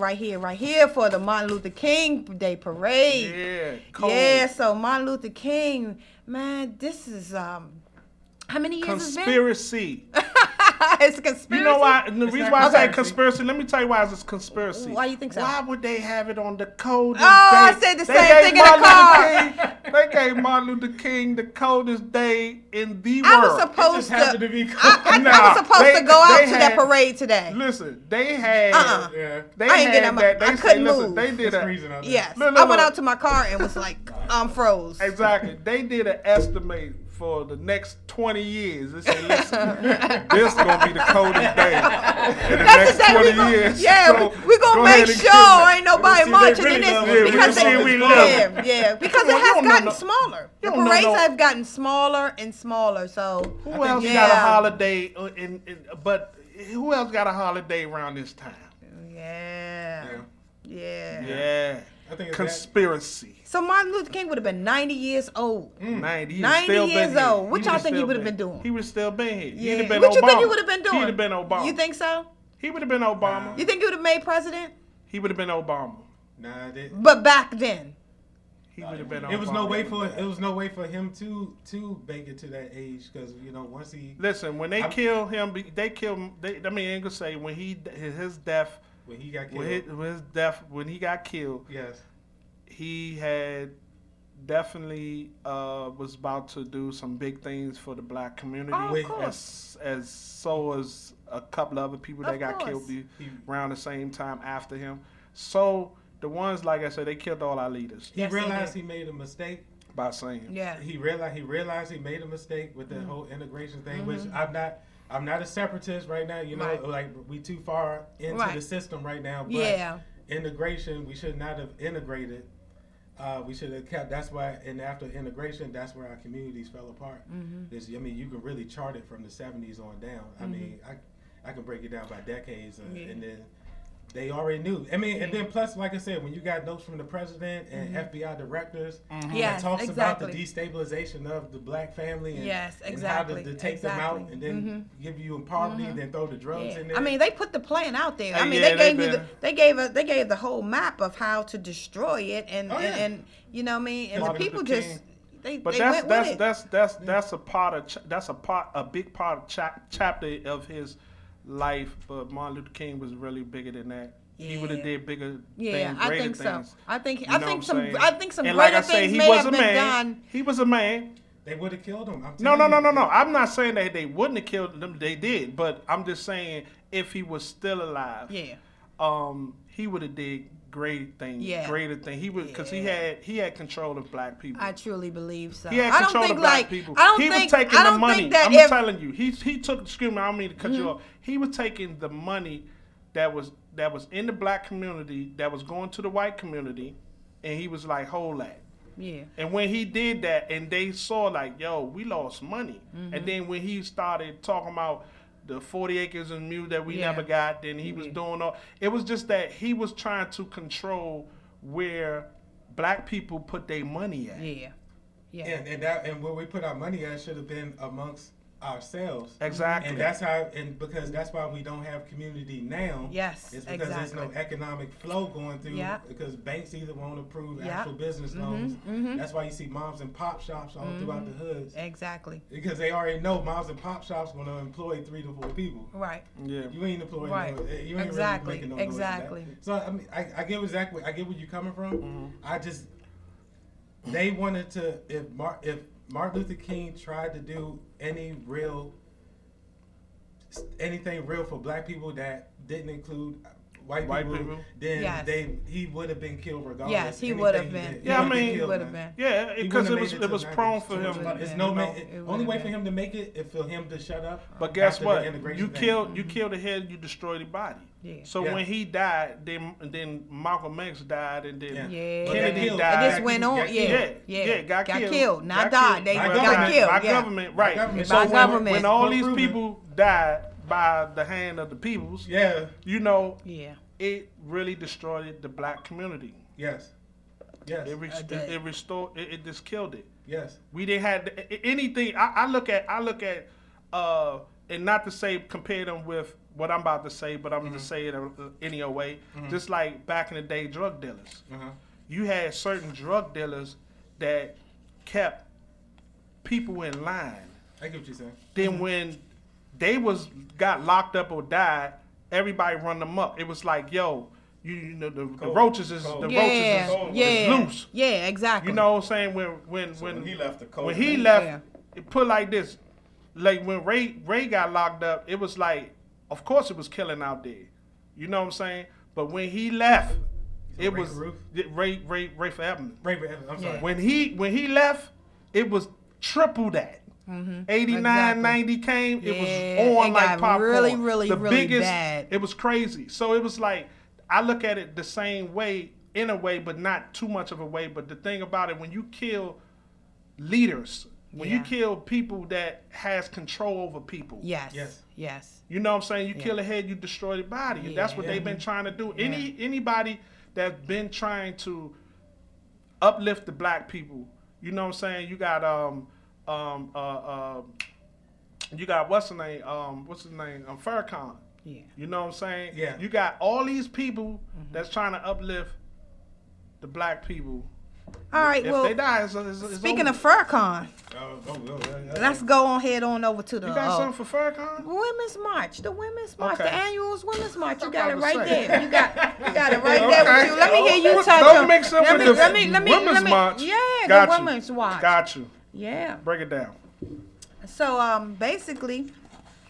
Speaker 1: for the Martin Luther King Day Parade.
Speaker 2: Yeah. Cold.
Speaker 1: Yeah, so Martin Luther King, man, this is how many years
Speaker 2: Conspiracy.
Speaker 1: it's been? It's a conspiracy.
Speaker 2: You know why? The reason why I say
Speaker 4: conspiracy.
Speaker 2: conspiracy, let me tell you why it's a conspiracy.
Speaker 1: Why you think so?
Speaker 2: Why would they have it on the coldest
Speaker 1: Oh, I
Speaker 2: day?
Speaker 1: said the
Speaker 2: They
Speaker 1: same
Speaker 2: gave
Speaker 1: thing in the
Speaker 2: Martin
Speaker 1: car.
Speaker 2: Luther King- They gave Martin Luther King the coldest day in the
Speaker 1: I
Speaker 2: world.
Speaker 1: was supposed
Speaker 4: Just happened to be cold.
Speaker 1: I
Speaker 2: Nah,
Speaker 1: was supposed
Speaker 2: they-
Speaker 1: to go out
Speaker 2: they
Speaker 1: to that
Speaker 2: had-
Speaker 1: parade today.
Speaker 2: Listen, they had.
Speaker 4: Yeah.
Speaker 2: They
Speaker 1: I ain't
Speaker 2: had
Speaker 1: getting out my-
Speaker 2: that. They
Speaker 1: I
Speaker 2: said,
Speaker 1: couldn't
Speaker 2: listen,
Speaker 1: move.
Speaker 2: they did
Speaker 4: It's
Speaker 2: a.
Speaker 4: freezing out there.
Speaker 1: Yes,
Speaker 2: Look,
Speaker 1: I went
Speaker 2: look.
Speaker 1: out to my car and was like, I'm froze.
Speaker 2: Exactly. They did an estimate for the next 20 years. They said, listen, this is going to be the coldest day in the
Speaker 1: That's
Speaker 2: next
Speaker 1: the day
Speaker 2: 20
Speaker 1: we gonna,
Speaker 2: years.
Speaker 1: yeah,
Speaker 2: So
Speaker 1: we gonna
Speaker 2: go
Speaker 1: make
Speaker 2: ahead and
Speaker 1: sure
Speaker 2: kill it.
Speaker 1: ain't nobody
Speaker 4: See,
Speaker 1: marching
Speaker 4: they
Speaker 1: in
Speaker 4: really
Speaker 1: this
Speaker 4: love
Speaker 2: it.
Speaker 1: because
Speaker 2: We see we live.
Speaker 1: yeah, because
Speaker 2: Come
Speaker 1: it
Speaker 2: on, you
Speaker 1: has
Speaker 2: don't know
Speaker 1: gotten
Speaker 2: no-
Speaker 1: smaller. The
Speaker 2: you don't know
Speaker 1: parades
Speaker 2: no-
Speaker 1: have gotten smaller and smaller. So
Speaker 2: Who
Speaker 4: think-
Speaker 2: else
Speaker 1: yeah.
Speaker 2: got a holiday? But who else got a holiday around this time?
Speaker 1: yeah, yeah.
Speaker 2: Yeah.
Speaker 4: I think it's
Speaker 2: Conspiracy.
Speaker 1: So Martin Luther King would have been 90 years old.
Speaker 2: 90. He
Speaker 1: 90
Speaker 2: still
Speaker 1: years
Speaker 2: been here.
Speaker 1: old. What y'all
Speaker 2: would've
Speaker 1: think he
Speaker 2: still
Speaker 1: would've been doing?
Speaker 2: He would still been here. He'd
Speaker 1: Yeah.
Speaker 2: have been
Speaker 1: What
Speaker 2: Obama.
Speaker 1: you think he would have been doing?
Speaker 2: He'd have been Obama.
Speaker 1: You think so?
Speaker 2: He would have been Obama.
Speaker 1: You think he would have made president?
Speaker 2: He would have been Obama.
Speaker 4: Nah,
Speaker 1: But back then,
Speaker 2: He would have been Obama.
Speaker 4: it was no way for him to make it to that age because once he
Speaker 2: Listen, when they killed him, they killed him. I mean, I ain't gonna say when his death,
Speaker 4: when he got killed.
Speaker 2: when he got killed,
Speaker 4: Yes.
Speaker 2: he had definitely was about to do some big things for the black community.
Speaker 1: Oh, of course.
Speaker 2: as so as a couple of other people that
Speaker 1: Of
Speaker 2: got
Speaker 1: course.
Speaker 2: killed around the same time after him. So the ones, like I said, they killed all our leaders
Speaker 4: He
Speaker 1: Yes, they
Speaker 4: realized
Speaker 1: did.
Speaker 4: he made a mistake.
Speaker 2: by saying,
Speaker 1: yeah.
Speaker 4: He realized he made a mistake with the whole integration thing, which I'm not a separatist right now.
Speaker 1: Right.
Speaker 4: Like we too far into
Speaker 1: Right.
Speaker 4: the system right now. But
Speaker 1: Yeah.
Speaker 4: integration, we should not have integrated. We should have kept. That's why, and after integration, that's where our communities fell apart. I mean, you can really chart it from the 70s on down. I mean, I can break it down by decades, and then they already knew. I mean, and then plus, like I said, when you got notes from the president and FBI directors
Speaker 1: Yes,
Speaker 4: that talks
Speaker 1: exactly.
Speaker 4: about the destabilization of the black family and,
Speaker 1: Yes,
Speaker 4: and
Speaker 1: exactly,
Speaker 4: how to take them
Speaker 1: exactly.
Speaker 4: out and then give you poverty and then throw the drugs
Speaker 1: Yeah.
Speaker 4: in there.
Speaker 1: I mean, they put the plan out there. I
Speaker 2: Hey,
Speaker 1: mean,
Speaker 2: yeah,
Speaker 1: they gave
Speaker 2: they
Speaker 1: you
Speaker 2: been-
Speaker 1: they gave the whole map of how to destroy it, and
Speaker 4: Oh, yeah.
Speaker 1: and you know what I mean. And the
Speaker 2: Martin
Speaker 1: people
Speaker 2: Luther
Speaker 1: just
Speaker 2: King.
Speaker 1: they
Speaker 2: But
Speaker 1: went with it.
Speaker 2: that's a part of a big part of chapter of his life. But Martin Luther King was really bigger than that. He would have
Speaker 1: Yeah.
Speaker 2: did bigger
Speaker 1: Yeah,
Speaker 2: things,
Speaker 1: I
Speaker 2: greater
Speaker 1: think so.
Speaker 2: things.
Speaker 1: I think
Speaker 2: You know what I'm
Speaker 1: some
Speaker 2: saying?
Speaker 1: I think some
Speaker 2: And
Speaker 1: greater
Speaker 2: like I say,
Speaker 1: things
Speaker 2: he
Speaker 1: may
Speaker 2: was
Speaker 1: have
Speaker 2: a
Speaker 1: been
Speaker 2: man.
Speaker 1: done.
Speaker 2: He was a man.
Speaker 4: they would have killed him. I'm
Speaker 2: No.
Speaker 4: telling you.
Speaker 2: I'm not saying that they wouldn't have killed them. They did, but I'm just saying if he was still alive,
Speaker 1: Yeah.
Speaker 2: he would have did great things,
Speaker 1: Yeah.
Speaker 2: greater things. He would because he had control of black people.
Speaker 1: I truly believe so.
Speaker 2: He had
Speaker 1: I don't
Speaker 2: control
Speaker 1: think
Speaker 2: of black
Speaker 1: like
Speaker 2: people.
Speaker 1: I don't
Speaker 2: He
Speaker 1: think
Speaker 2: was taking
Speaker 1: I
Speaker 2: the
Speaker 1: don't
Speaker 2: money.
Speaker 1: think that
Speaker 2: I'm
Speaker 1: if
Speaker 2: telling you, he took. Excuse me, I don't mean to cut you off. He was taking the money that was in the black community that was going to the white community, and he was like, hold that.
Speaker 1: yeah.
Speaker 2: And when he did that, and they saw like, yo, we lost money. And then when he started talking about the 40 acres and mule that we
Speaker 1: Yeah.
Speaker 2: never got, then he was doing all. It was just that he was trying to control where black people put their money at.
Speaker 1: Yeah. Yeah.
Speaker 4: And where we put our money at should have been amongst ourselves.
Speaker 2: Exactly.
Speaker 4: And that's how, and because that's why we don't have community now.
Speaker 1: Yes,
Speaker 4: It's because there's no
Speaker 1: exactly.
Speaker 4: economic flow going through.
Speaker 1: Yeah.
Speaker 4: Because banks either won't approve
Speaker 1: Yeah.
Speaker 4: actual business loans. That's why you see moms and pop shops all throughout the hoods.
Speaker 1: Exactly.
Speaker 4: Because they already know moms and pop shops going to employ 3 to 4 people.
Speaker 1: Right.
Speaker 2: Yeah.
Speaker 4: You ain't employing
Speaker 1: Right.
Speaker 4: you ain't
Speaker 1: Exactly.
Speaker 4: really making no noise with that.
Speaker 1: Exactly.
Speaker 4: So I mean, I get where you're coming from. I just they wanted to if Martin Luther King tried to do anything real for black people that didn't include white people, then
Speaker 1: Yes.
Speaker 4: he would have been killed regardless.
Speaker 1: Yes, he would have
Speaker 4: Anything
Speaker 1: been.
Speaker 4: he
Speaker 2: Yeah, I
Speaker 4: did,
Speaker 2: mean-
Speaker 1: He
Speaker 4: killed,
Speaker 1: would have
Speaker 4: man.
Speaker 1: been.
Speaker 2: Yeah,
Speaker 4: He
Speaker 2: because
Speaker 4: wouldn't have
Speaker 2: it
Speaker 4: made
Speaker 2: was
Speaker 4: to
Speaker 2: prone
Speaker 4: 90s.
Speaker 2: for him.
Speaker 4: It's
Speaker 1: It
Speaker 4: no
Speaker 1: would've
Speaker 4: man.
Speaker 1: been. It
Speaker 4: Only
Speaker 1: would've
Speaker 4: way for
Speaker 1: been.
Speaker 4: him to make it is for him to shut up.
Speaker 2: But guess
Speaker 4: after the
Speaker 2: what?
Speaker 4: integration
Speaker 2: You
Speaker 4: thing.
Speaker 2: killed the head, you destroyed the body.
Speaker 1: Yeah.
Speaker 2: So
Speaker 4: Yeah.
Speaker 2: when he died, then Malcolm X died, and then
Speaker 1: Yeah.
Speaker 4: But
Speaker 2: Kennedy
Speaker 4: killed.
Speaker 2: died.
Speaker 1: It just went on.
Speaker 4: Got
Speaker 1: Yeah.
Speaker 4: killed.
Speaker 1: Yeah.
Speaker 2: got killed.
Speaker 1: Not
Speaker 2: Got
Speaker 1: died.
Speaker 2: killed.
Speaker 1: They
Speaker 4: By
Speaker 1: got
Speaker 4: government.
Speaker 1: killed.
Speaker 2: By
Speaker 1: Yeah.
Speaker 2: government, right?
Speaker 4: government.
Speaker 2: So
Speaker 1: By
Speaker 2: when,
Speaker 1: government.
Speaker 2: when all these
Speaker 4: Proven.
Speaker 2: people died by the hand of the peoples,
Speaker 4: Yeah.
Speaker 2: you know,
Speaker 1: Yeah.
Speaker 2: it really destroyed the black community.
Speaker 4: Yes. Yes.
Speaker 2: It restored. It just killed it.
Speaker 4: Yes.
Speaker 2: We didn't have anything. I look at and not to say compare them with what I'm about to say, but I'm going to say it any way. Just like back in the day, drug dealers. You had certain drug dealers that kept people in line.
Speaker 4: I get what you're saying.
Speaker 2: Then when they got locked up or died, everybody run them up. It was like, yo, you know the roaches is loose.
Speaker 1: Yeah, exactly.
Speaker 2: You know what I'm saying? When
Speaker 3: he left,
Speaker 2: it put like this. Like when Ray got locked up, it was like, of course it was killing out there. You know what I'm saying? But when he left, it was Ray for Evans.
Speaker 4: I'm sorry.
Speaker 2: When he left, it was triple that. 89, 90 came, it was on like popcorn.
Speaker 1: Really biggest, bad.
Speaker 2: It was crazy. So it was like, I look at it the same way, in a way, but not too much of a way. But the thing about it, when you kill leaders, when you kill people that has control over people.
Speaker 1: Yes.
Speaker 2: You know what I'm saying? You kill a head, you destroy the body. And that's what they've been trying to do. Anybody that's been trying to uplift the black people, you know what I'm saying? You got what's his name? Farrakhan.
Speaker 1: Yeah.
Speaker 2: You know what I'm saying?
Speaker 4: Yeah.
Speaker 2: You got all these people that's trying to uplift the black people.
Speaker 1: All right,
Speaker 2: if they die, it's
Speaker 1: speaking
Speaker 2: over.
Speaker 1: Of Farrakhan, let's go head on over to the.
Speaker 2: You got something for Farrakhan?
Speaker 1: Women's March, the Women's March,
Speaker 2: okay.
Speaker 1: The annual Women's March. You got it right there. You got it right there with you. Let me hear you touch
Speaker 2: Don't mix up with the Women's March.
Speaker 1: Yeah,
Speaker 2: got
Speaker 1: the Women's March.
Speaker 2: Got you.
Speaker 1: Yeah.
Speaker 2: Break it down.
Speaker 1: So basically,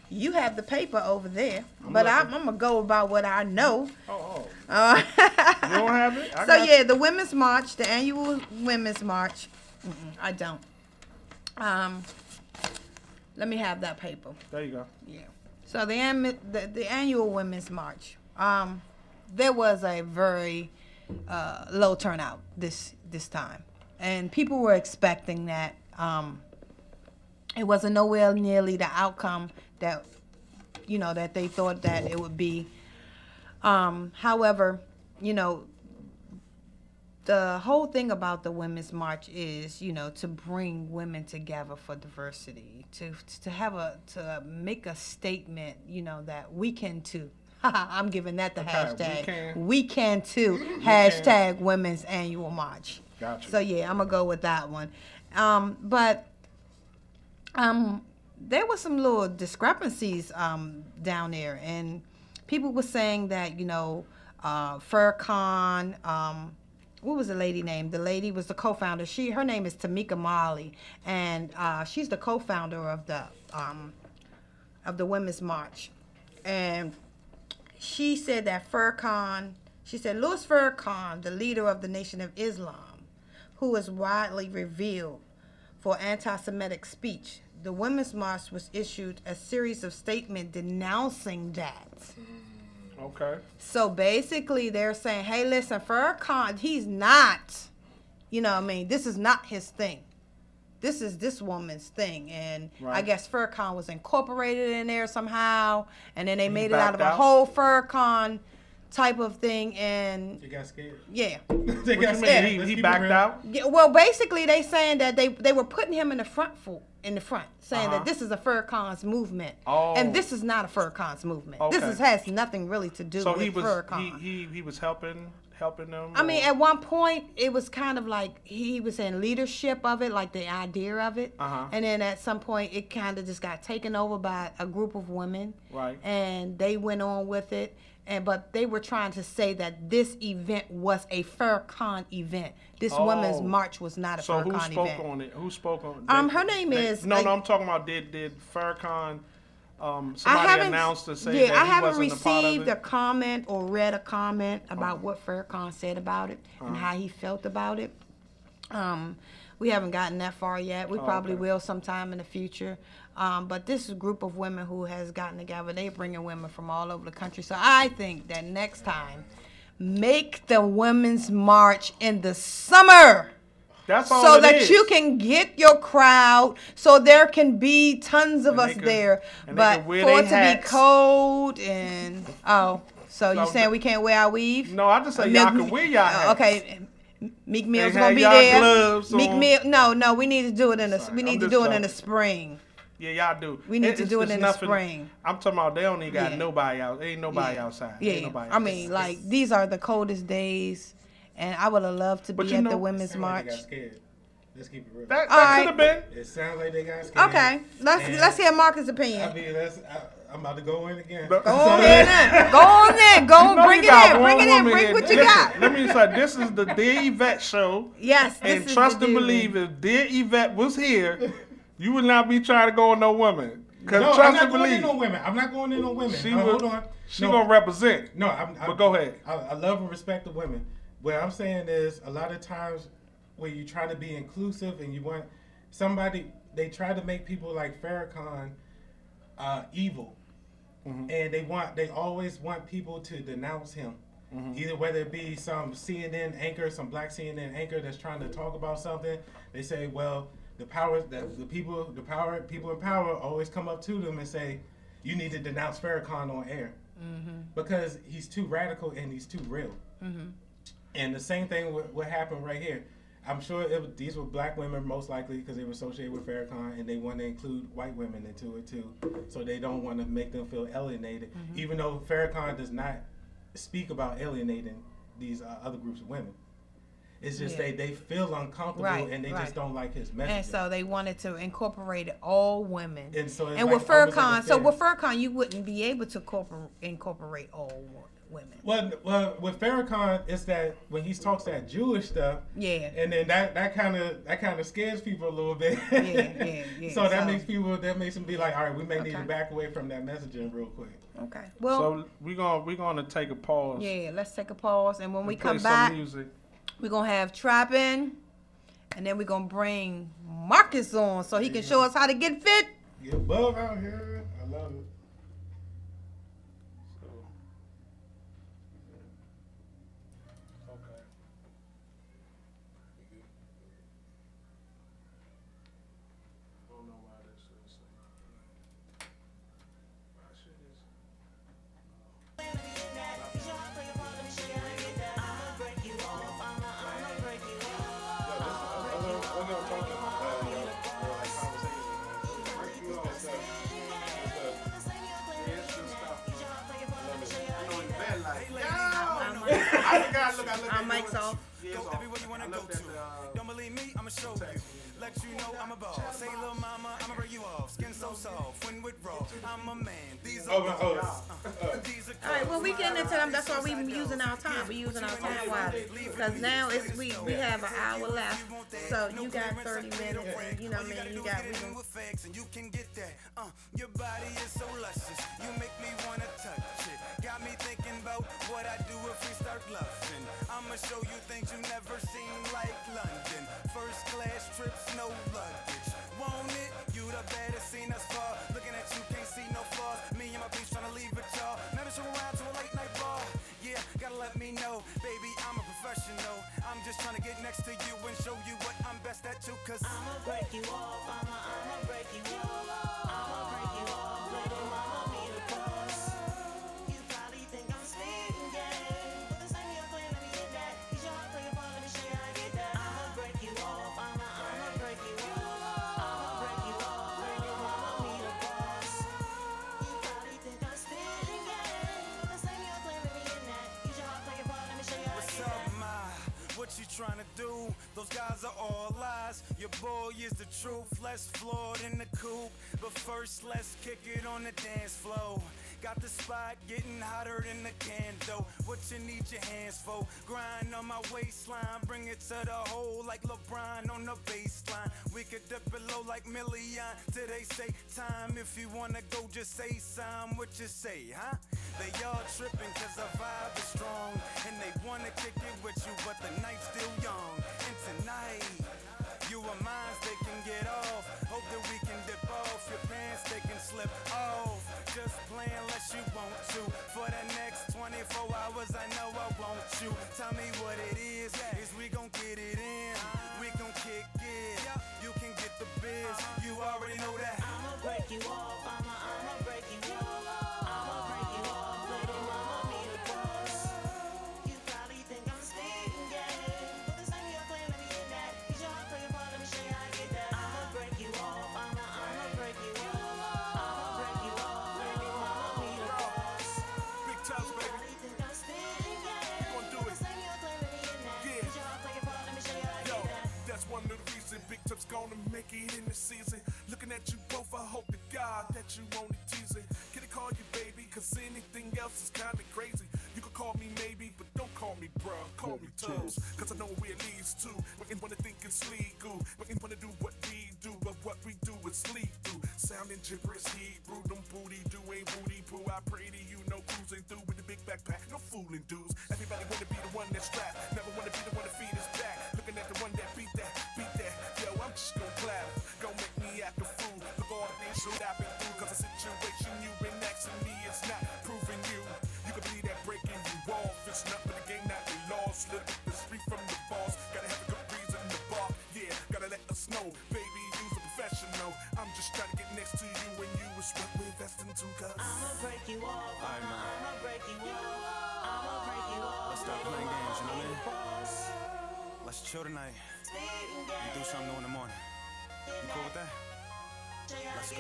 Speaker 1: you have the paper over there, but I'm gonna go about what I know.
Speaker 2: You don't have it?
Speaker 1: So the Women's March, the annual Women's March. I don't. Let me have that paper.
Speaker 2: There you go.
Speaker 1: Yeah. So the annual Women's March. There was a very low turnout this time, and people were expecting that. It wasn't nowhere nearly the outcome that that they thought that it would be. However, the whole thing about the Women's March is, to bring women together for diversity, to make a statement, that we can too. I'm giving that the hashtag. We can too. Hashtag Women's Annual March.
Speaker 2: Gotcha.
Speaker 1: So I'm gonna go with that one. But there were some little discrepancies down there, and people were saying that Farrakhan, what was the lady name? The lady was the co-founder. Her name is Tamika Malloy, and she's the co-founder of the Women's March, and she said that Louis Farrakhan, the leader of the Nation of Islam, who is widely revered for anti-Semitic speech. The Women's March was issued a series of statements denouncing that.
Speaker 2: Okay.
Speaker 1: So basically they're saying, hey, listen, Farrakhan, he's not, this is not his thing. This is this woman's thing. And I guess Farrakhan was incorporated in there somehow, and then they made it out of a whole Farrakhan type of thing, and
Speaker 4: they got scared.
Speaker 1: Yeah.
Speaker 2: They got scared. He backed out.
Speaker 1: Yeah, well, basically, they saying that they were putting him in the front, saying that this is a Farrakhan's movement, and this is not a Farrakhan's movement.
Speaker 2: Okay.
Speaker 1: This has nothing really to do with Farrakhan.
Speaker 2: He was helping them.
Speaker 1: I mean, at one point, it was kind of like he was in leadership of it, like the idea of it, and then at some point, it kind of just got taken over by a group of women,
Speaker 2: right?
Speaker 1: And they went on with it. But they were trying to say that this event was a Farrakhan event. This Women's March was not a Farrakhan event.
Speaker 2: So who spoke on it? Who spoke on it?
Speaker 1: Her name is...
Speaker 2: No, I'm talking about did Farrakhan... somebody announced to say that he wasn't a part of it?
Speaker 1: I haven't received a comment or read a comment about what Farrakhan said about it and how he felt about it. We haven't gotten that far yet. We probably will sometime in the future. But this is a group of women who has gotten together. They're bringing women from all over the country. So I think that next time, make the Women's March in the summer.
Speaker 2: That's all
Speaker 1: so that you can get your crowd, so there can be tons of us there. But for it to be cold and so you saying we can't wear our weave?
Speaker 2: No, I just say y'all can wear y'all hats.
Speaker 1: Okay. Meek Mill's
Speaker 2: They
Speaker 1: gonna
Speaker 2: had
Speaker 1: be
Speaker 2: y'all
Speaker 1: there.
Speaker 2: gloves
Speaker 1: Meek
Speaker 2: on.
Speaker 1: Mill. No, we need to do it in the.
Speaker 2: Sorry,
Speaker 1: We need
Speaker 2: I'm
Speaker 1: to
Speaker 2: just
Speaker 1: do it in the
Speaker 2: joking.
Speaker 1: spring.
Speaker 2: Yeah, y'all do.
Speaker 1: We need to do it in the
Speaker 2: nothing-
Speaker 1: spring.
Speaker 2: I'm talking about they don't even got
Speaker 1: Yeah.
Speaker 2: nobody out. Ain't nobody
Speaker 1: Yeah.
Speaker 2: outside.
Speaker 1: Yeah,
Speaker 2: Ain't nobody
Speaker 1: I mean,
Speaker 2: outside.
Speaker 1: like these are the coldest days, and I would have loved to
Speaker 2: But
Speaker 1: be
Speaker 2: you
Speaker 1: at
Speaker 2: know-
Speaker 1: the women's
Speaker 4: Sound like
Speaker 1: march.
Speaker 4: they got scared. Let's keep it real.
Speaker 2: that
Speaker 1: All right.
Speaker 2: could have been.
Speaker 4: It sounds like they got scared.
Speaker 1: Okay,
Speaker 4: And,
Speaker 1: let's hear Marcus'
Speaker 4: I
Speaker 1: opinion.
Speaker 4: mean, I'm about to go in again.
Speaker 1: Go on in, go on in, go on,
Speaker 2: You know
Speaker 1: bring
Speaker 2: you
Speaker 1: it
Speaker 2: got
Speaker 1: in,
Speaker 2: one
Speaker 1: bring it in,
Speaker 2: woman
Speaker 1: bring
Speaker 2: here.
Speaker 1: what you
Speaker 2: Listen,
Speaker 1: got.
Speaker 2: Let me say, this is the Dear Yvette show.
Speaker 1: Yes, this
Speaker 2: And
Speaker 1: is
Speaker 2: trust
Speaker 1: the
Speaker 2: and
Speaker 1: deal.
Speaker 2: believe, if Dear Yvette was here, you would not be trying to go on no woman. Because
Speaker 4: No, I'm
Speaker 2: trust
Speaker 4: not
Speaker 2: and
Speaker 4: going in
Speaker 2: believe,
Speaker 4: no women. I'm not going in no women.
Speaker 2: she
Speaker 4: Hold
Speaker 2: will,
Speaker 4: on.
Speaker 2: she
Speaker 4: No.
Speaker 2: gonna represent.
Speaker 4: No,
Speaker 2: But go ahead.
Speaker 4: I love and respect the women. What I'm saying is, a lot of times where you try to be inclusive and you want somebody, they try to make people like Farrakhan evil, and they always want people to denounce him. Either whether it be some CNN anchor, some black CNN anchor that's trying to talk about something, they say, well, the people in power always come up to them and say, you need to denounce Farrakhan on air because he's too radical and he's too real. And the same thing would happen right here. I'm sure these were black women most likely because they were associated with Farrakhan, and they want to include white women into it too, so they don't want to make them feel alienated. Even though Farrakhan does not speak about alienating these other groups of women. It's just they feel uncomfortable and they just don't like his message.
Speaker 1: And so they wanted to incorporate all women.
Speaker 4: And so it's
Speaker 1: and
Speaker 4: like
Speaker 1: with Farrakhan,
Speaker 4: almost like a
Speaker 1: with Farrakhan, you wouldn't be able to incorporate all women.
Speaker 4: Well, with Farrakhan, it's that when he talks that Jewish stuff, and then that kind of scares people a little bit.
Speaker 1: Yeah.
Speaker 4: So that makes them be like, all right, we may need to back away from that messaging real quick.
Speaker 1: Okay. Well,
Speaker 2: So we're gonna take a pause.
Speaker 1: yeah, let's take a pause, and when we
Speaker 2: play
Speaker 1: come
Speaker 2: some
Speaker 1: back,
Speaker 2: music.
Speaker 1: we're gonna have trapping, and then we're gonna bring Marcus on so he can show us how to get fit.
Speaker 4: Get above out here. I love it.
Speaker 2: Okay. I don't know why this is. Why should this?
Speaker 1: Our mic's off.
Speaker 5: Don't believe me, I'ma show you. Let you know I'm a boss. Say little mama, I'ma break you off. Skin so soft, when with raw. I'm a man. These are
Speaker 1: All right, well, we getting into them. That's why we using our time. We using our time wisely. Because now we have an hour left. So you got 30 minutes, and you know what I mean. You got
Speaker 5: with facts and you can get that. Your body is so luscious. You make me wanna touch it. Got me thinking about what I do if we start bluffing. I'ma show you things you never seen like London. First class trips, no luggage. Won't it? You the baddest seen us far. Looking at you, can't see no flaws. Me and my peeps trying to leave it, y'all. Never show around to a late night bar. Yeah, gotta let me know. Baby, I'm a professional. I'm just trying to get next to you and show you what I'm best at too. Cause I'ma break you off. I'ma break you off. I'ma break you off. Little mama need a boss. You probably think I'm spitting game. But this ain't your claim, let me hit that. He's your heart, play a part, let me show you how to get that. I'ma break you off. I'ma break you off. I'ma break you off. Little mama need a boss. You probably think I'm spitting game. But this ain't your claim, let me hit that. He's your heart, play a part, let me show you how to get that. What's up, Ma? What you trying to do? Those guys are all lies. Your boy is the truth. Less flawed in the coupe. But first, let's kick it on the dance floor. Got the spot getting hotter than the candle. What you need your hands for? Grind on my waistline. Bring it to the hole like LeBron on the baseline. We could dip it low like Million. Till they say time. If you wanna go, just say some. What you say, huh? They all tripping cause the vibe is strong. And they wanna kick it with you, but the night's still young. And tonight, you are mine, they can get off. Hope that we can dip off your pants, they can slip off. Just play unless you want to. For the next 24 hours, I know I want you. Tell me what it is we gon' get it in. We gon' kick it. You can get the biz, you already know that. I'ma break you off, I'ma break you off. I'ma break you off, little mama need a boss. You probably think I'm speaking game, but this gonna make it in the season. Looking at you both, I hope to God that you only teasing. Can I call you baby? Cause anything else is kinda crazy. You can call me maybe, but don't call me bruh, call me toes. Cause I know where it leads to. We ain't wanna think it's legal. We ain't wanna do what we do, but what we do is lethal. Sounding gibberish Hebrew, them booty do ain't booty poo. I pray to you, no cruising through with the big backpack, no fooling dudes. Everybody wanna be the one that's strapped, never wanna be the one to feed his back. Looking at the one that beat that. Yo, I'm just gon' clap, gon' make me act a fool. Look all the things should I've been through, cause the situation you've been asking me is not proving you. You can believe that breaking you off, it's not for the game that we lost. Slip this free from the boss, gotta have a good reason to bark. Yeah, gotta let us know, baby, you's a professional. I'm just trying to get next to you when you was what we're investing to, cause
Speaker 6: I'ma break you off.
Speaker 5: Alright, man.
Speaker 6: I'ma break you off. I'ma break you off.
Speaker 5: Let's stop playing games, you know what I mean? Let's chill tonight and do something new in the morning. You cool with that? Let's go.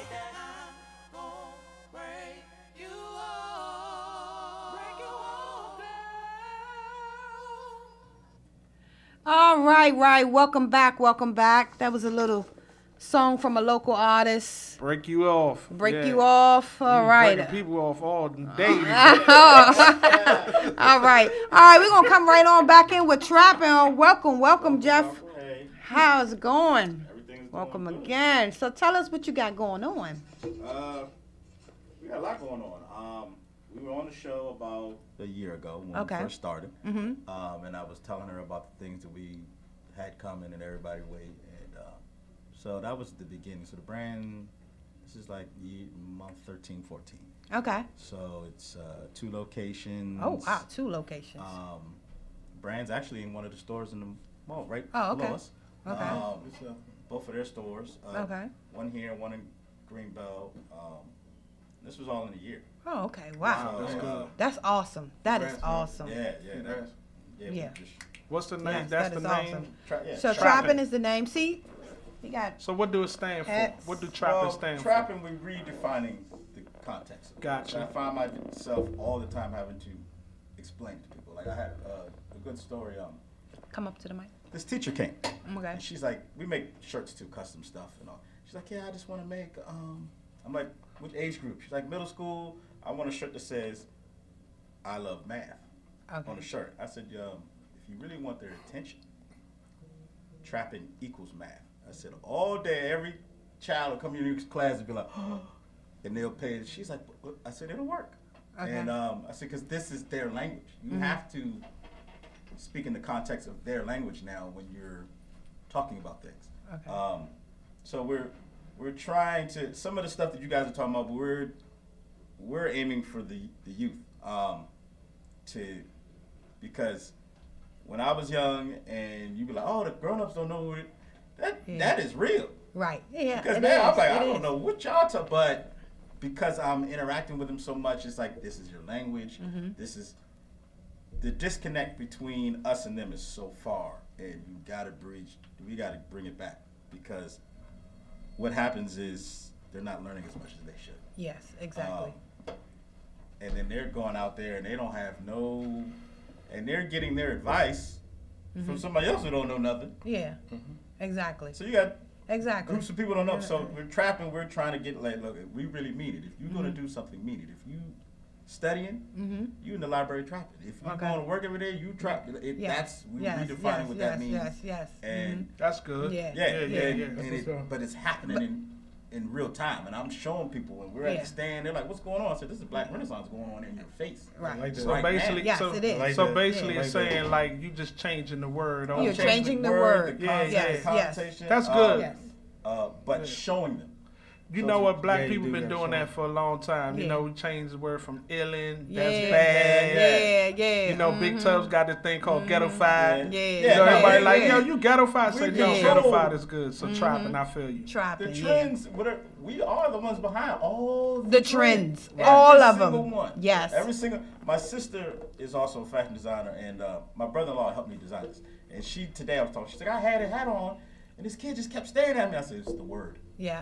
Speaker 1: All right. Welcome back. That was a little song from a local artist.
Speaker 2: Break you off.
Speaker 1: Break you off. All right.
Speaker 2: Breaking people off all day.
Speaker 1: All right. We're going to come right on back in with trapping. Welcome, Jeff.
Speaker 3: Hey,
Speaker 1: How's it going?
Speaker 3: everything's
Speaker 1: Welcome
Speaker 3: going good.
Speaker 1: again. So tell us what you got going on.
Speaker 3: We got a lot going on. We were on the show about a year ago when we first started, and I was telling her about the things that we had coming and everybody wait, and so that was the beginning. So the brand, this is like month 13, 14.
Speaker 1: Okay.
Speaker 3: So it's 2 locations.
Speaker 1: Oh, wow. 2 locations.
Speaker 3: Brand's actually in one of the stores in the mall, right
Speaker 1: Oh, okay.
Speaker 3: below us.
Speaker 1: Okay.
Speaker 3: Both of their stores.
Speaker 1: Okay.
Speaker 3: One here, one in Greenbelt. This was all in a year.
Speaker 1: Oh, okay. Wow.
Speaker 3: So,
Speaker 2: That's good.
Speaker 1: That's awesome. That is
Speaker 4: Congrats, man.
Speaker 1: awesome.
Speaker 3: Yeah.
Speaker 1: Yeah.
Speaker 2: What's the name?
Speaker 1: Yes,
Speaker 2: That's
Speaker 1: that
Speaker 2: the
Speaker 1: is
Speaker 2: name.
Speaker 1: awesome. So
Speaker 2: Trapping.
Speaker 1: trapping is the name. See? You got
Speaker 2: So what do it stand for?
Speaker 1: Hats.
Speaker 2: What do trapping stand
Speaker 3: Trapping, we're redefining the context.
Speaker 2: Gotcha.
Speaker 3: I find myself all the time having to explain to people. Like I had a good story.
Speaker 1: come up to the mic.
Speaker 3: This teacher came.
Speaker 1: Okay.
Speaker 3: And she's like, we make shirts too, custom stuff and all. She's like, yeah, I just want to make, I'm like, which age group? She's like, middle school. I want a shirt that says, I love math
Speaker 1: Okay.
Speaker 3: on the shirt. I said, if you really want their attention, trapping equals math. I said, all day, every child will come in your class and be like, oh, and they'll pay it. She's like, I said, it'll work.
Speaker 1: Okay.
Speaker 3: And I said, because this is their language. You have to speak in the context of their language now when you're talking about things.
Speaker 1: Okay.
Speaker 3: So we're trying to, some of the stuff that you guys are talking about, but we're aiming for the youth, because when I was young and you be like, oh, the grown-ups don't know that is real.
Speaker 1: Right. Yeah.
Speaker 3: Because
Speaker 1: it
Speaker 3: now
Speaker 1: is.
Speaker 3: I'm like,
Speaker 1: It
Speaker 3: I don't
Speaker 1: is.
Speaker 3: know what y'all talk, but because I'm interacting with them so much, it's like, this is your language. This is, the disconnect between us and them is so far, and we gotta bring it back, because what happens is they're not learning as much as they should.
Speaker 1: Yes, exactly.
Speaker 3: And then they're going out there and they don't have and they're getting their advice from somebody else who don't know nothing.
Speaker 1: Yeah. Exactly.
Speaker 3: So you got
Speaker 1: Exactly.
Speaker 3: groups of people don't know. So we're trying to get, like, look, we really mean it. If you're going to do something, mean it. If you studying, you in the library trapping. If you
Speaker 1: Okay.
Speaker 3: going to work every day, you trap.
Speaker 1: Yes.
Speaker 3: We're
Speaker 1: Yes,
Speaker 3: redefining what that means.
Speaker 1: Yes.
Speaker 3: And
Speaker 2: That's good.
Speaker 1: Yeah.
Speaker 3: yeah. But it's happening in real time, and I'm showing people, and we're at
Speaker 1: Yeah.
Speaker 3: the stand. They're like, "What's going on?" I said, "This is Black Renaissance going on in your face."
Speaker 1: Right.
Speaker 4: Like that.
Speaker 2: So
Speaker 3: Right
Speaker 2: basically,
Speaker 3: now.
Speaker 1: Yes,
Speaker 2: so,
Speaker 1: it is.
Speaker 4: Like
Speaker 2: so
Speaker 4: that.
Speaker 2: basically,
Speaker 1: Yeah.
Speaker 2: it's saying like you just changing the word.
Speaker 1: You're
Speaker 2: On
Speaker 1: changing the word.
Speaker 3: the
Speaker 2: Yeah,
Speaker 3: context,
Speaker 1: yes,
Speaker 3: the
Speaker 1: yes.
Speaker 3: connotation.
Speaker 2: That's good.
Speaker 1: Yes.
Speaker 3: But showing them.
Speaker 2: You
Speaker 3: So
Speaker 2: know what? Black
Speaker 4: yeah, you
Speaker 2: people
Speaker 4: do
Speaker 2: been
Speaker 4: that,
Speaker 2: doing
Speaker 4: so.
Speaker 2: that for a long time. You
Speaker 1: Yeah.
Speaker 2: know, we changed the word from illin.
Speaker 1: Yeah.
Speaker 2: That's bad.
Speaker 1: Yeah.
Speaker 2: You know, Big Tubbs got this thing called ghetto-fied.
Speaker 1: Yeah.
Speaker 2: You know, everybody like,
Speaker 1: yeah.
Speaker 2: yo, you ghetto-fied. Say,
Speaker 3: We
Speaker 2: no,
Speaker 3: control-
Speaker 2: ghetto-fied is good. So trapping, I feel you.
Speaker 1: Trapping.
Speaker 3: The
Speaker 1: yeah.
Speaker 3: trends, we are the ones behind all
Speaker 1: The trends.
Speaker 3: Every
Speaker 1: All of
Speaker 3: single
Speaker 1: them.
Speaker 3: One.
Speaker 1: Yes.
Speaker 3: Every single. My sister is also a fashion designer, and my brother-in-law helped me design this. And today I was talking. She's like, I had a hat on, and this kid just kept staring at me. I said, it's the word.
Speaker 1: Yeah.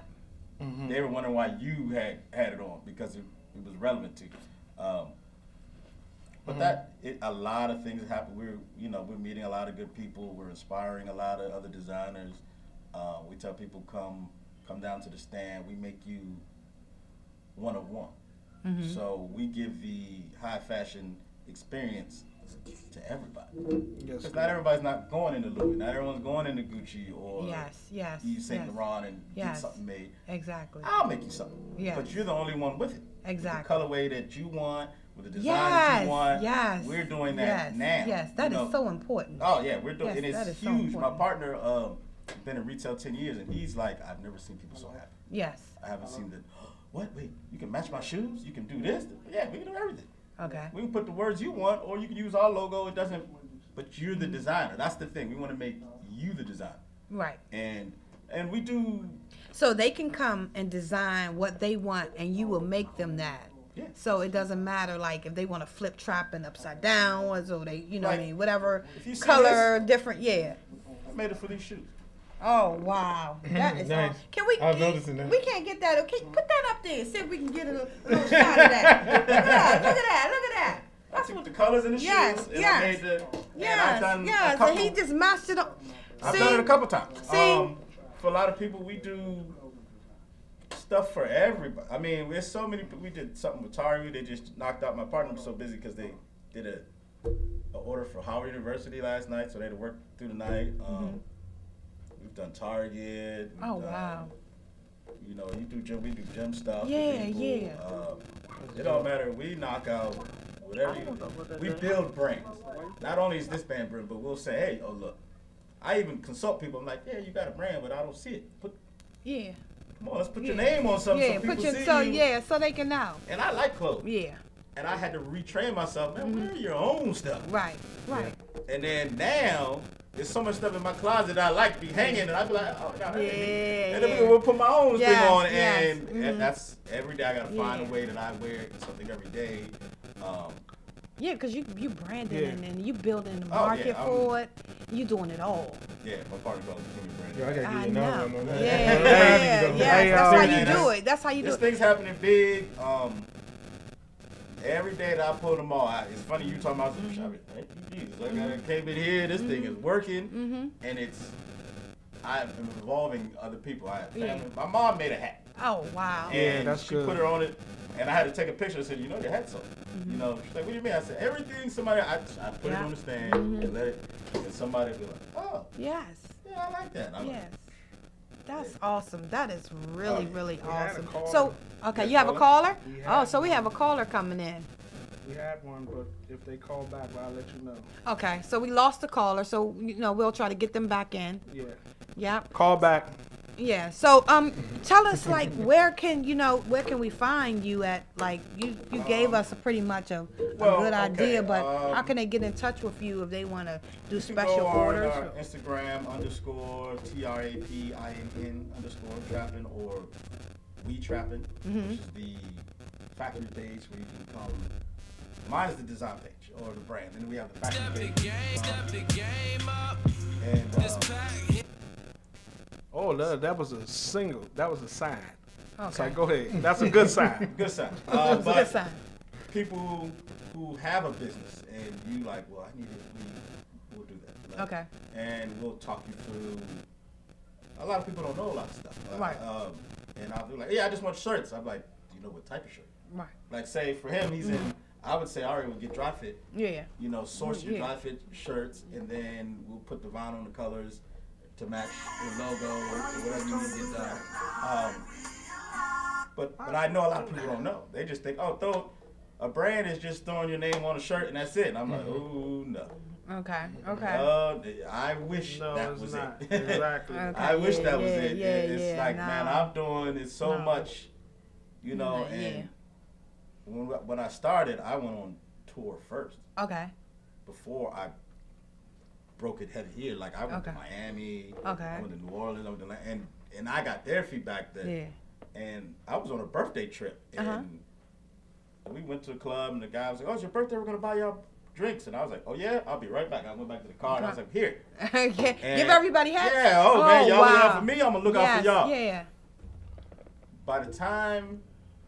Speaker 3: They were wondering why you had it on, because it was relevant to you. But a lot of things happen. We're meeting a lot of good people. We're inspiring a lot of other designers. We tell people come down to the stand. We make you one of one. So we give the high fashion experience to everybody. Because not everybody's not going into Louis. Not everyone's going into Gucci or Yves Saint Laurent and get something made.
Speaker 1: Exactly.
Speaker 3: I'll make you something. But you're the only one with it.
Speaker 1: Exactly.
Speaker 3: The colorway that you want, with the design that you want. We're doing that now.
Speaker 1: Yes, that is so important.
Speaker 3: Oh yeah, we're doing, and it's huge.
Speaker 1: So
Speaker 3: my partner been in retail 10 years, and he's like, I've never seen people so happy.
Speaker 1: Yes.
Speaker 3: I haven't seen that. What? Wait, you can match my shoes? You can do this? Yeah, we can do everything.
Speaker 1: Okay.
Speaker 3: We can put the words you want, or you can use our logo. It doesn't, but you're the designer. That's the thing. We want to make you the designer.
Speaker 1: Right.
Speaker 3: And we do.
Speaker 1: So they can come and design what they want, and you will make them that.
Speaker 3: Yeah.
Speaker 1: So it doesn't matter, like, if they want to flip trapping upside down, or so they, you know what I mean, whatever color, different,
Speaker 3: I made it for these shoes.
Speaker 1: Oh, wow. That is
Speaker 4: Nice.
Speaker 1: awesome. Can we,
Speaker 4: I was noticing that.
Speaker 1: We can't get that. Okay, put that up there. See if we can get a little shot of that. Look at that. Look at that.
Speaker 3: That's what the colors in the shoes. And I made the, I've done a couple,
Speaker 1: and he just matched it up.
Speaker 3: I've done it a couple times.
Speaker 1: See?
Speaker 3: For a lot of people, we do stuff for everybody. I mean, there's so many people. We did something with Tari. They just knocked out. My partner was so busy because they did a order for Howard University last night, so they had to work through the night. We've done Target.
Speaker 1: Oh, wow.
Speaker 3: You know, we do gym stuff.
Speaker 1: Yeah.
Speaker 3: It don't matter. We knock out whatever. We build brands. Not only is this brand brand, but we'll say, hey, oh look. I even consult people. I'm like, yeah, you got a brand, but I don't see it. Come on, let's put your name on something so people see you.
Speaker 1: So they can know.
Speaker 3: And I like clothes.
Speaker 1: Yeah.
Speaker 3: And I had to retrain myself, man, wear your own stuff.
Speaker 1: Right.
Speaker 3: And then now, there's so much stuff in my closet that I like to be hanging, and I'd be like, oh, God. And then we'll put my own thing on, and that's, every day I got to find a way that I wear something every day.
Speaker 1: Yeah, because you branding and you building the market for it. You doing it all.
Speaker 3: Yeah, my partner calls me branding.
Speaker 4: I gotta
Speaker 1: I
Speaker 4: get
Speaker 1: know.
Speaker 4: on that.
Speaker 1: That's how you do it. That's how you do it.
Speaker 3: This thing's happening big. Every day that I pull them all out, it's funny you talking about some shopping. Thank you, Jesus. I came in here, this thing is working, and I'm involving other people. I have family. My mom made a hat.
Speaker 1: Oh, wow.
Speaker 3: And she put her on it, and I had to take a picture and said, you know, your hat's on. You know, she's like, what do you mean? I said, everything somebody, I put it on the stand and let it, and somebody be like, oh.
Speaker 1: Yes.
Speaker 3: Yeah, I like that.
Speaker 1: That's awesome. That is really awesome.
Speaker 2: So,
Speaker 1: okay, you have a caller? Oh, so we have a caller coming in.
Speaker 2: We had one, but if they call back, I'll let you know.
Speaker 1: Okay, so we lost the caller, so, we'll try to get them back in.
Speaker 2: Yeah.
Speaker 1: Yep.
Speaker 2: Call back.
Speaker 1: Yeah. So, tell us, like, where can we find you at? Like, you gave us pretty much a good idea, but how can they get in touch with you if they want to do special orders?
Speaker 3: On Instagram _TRAPINN_ trapping or We Trapping, which is the factory page where you can come. Mine is the design page or the brand, and then we have the factory page. And
Speaker 2: oh, that was a single. That was a sign.
Speaker 1: Okay.
Speaker 2: So go ahead. That's a good sign.
Speaker 3: Good sign.
Speaker 1: That's a good sign.
Speaker 3: People who have a business and you like, well, I need it. We'll do that.
Speaker 1: Okay.
Speaker 3: And we'll talk you through. A lot of people don't know a lot of stuff.
Speaker 1: Right.
Speaker 3: And I'll be like, yeah, I just want shirts. I'm like, do you know what type of shirt?
Speaker 1: Right.
Speaker 3: Like, say for him, he's in. I would say, all right, we'll get dry fit.
Speaker 1: Yeah.
Speaker 3: Source your dry fit shirts, and then we'll put the vinyl on the colors to match your logo or whatever you need to get done. But I know a lot of people don't know. They just think, oh, a brand is just throwing your name on a shirt and that's it. And I'm like, oh, no.
Speaker 1: Okay.
Speaker 3: I wish that was
Speaker 2: not.
Speaker 3: it.
Speaker 2: Exactly.
Speaker 3: I wish that was it.
Speaker 1: Yeah,
Speaker 3: It's like, man, I'm doing it so much, and when I started, I went on tour first.
Speaker 1: Okay.
Speaker 3: Before I broke it heavy here. Like I went to Miami, I went to New Orleans, and I got their feedback there. Yeah. And I was on a birthday trip, and we went to the club, and the guy was like, "Oh, it's your birthday. We're gonna buy y'all drinks." And I was like, "Oh yeah, I'll be right back." I went back to the car, and I was like, "Here."
Speaker 1: Give everybody hats.
Speaker 3: Yeah. Oh man, y'all look out for me. I'm gonna look out for y'all.
Speaker 1: Yeah.
Speaker 3: By the time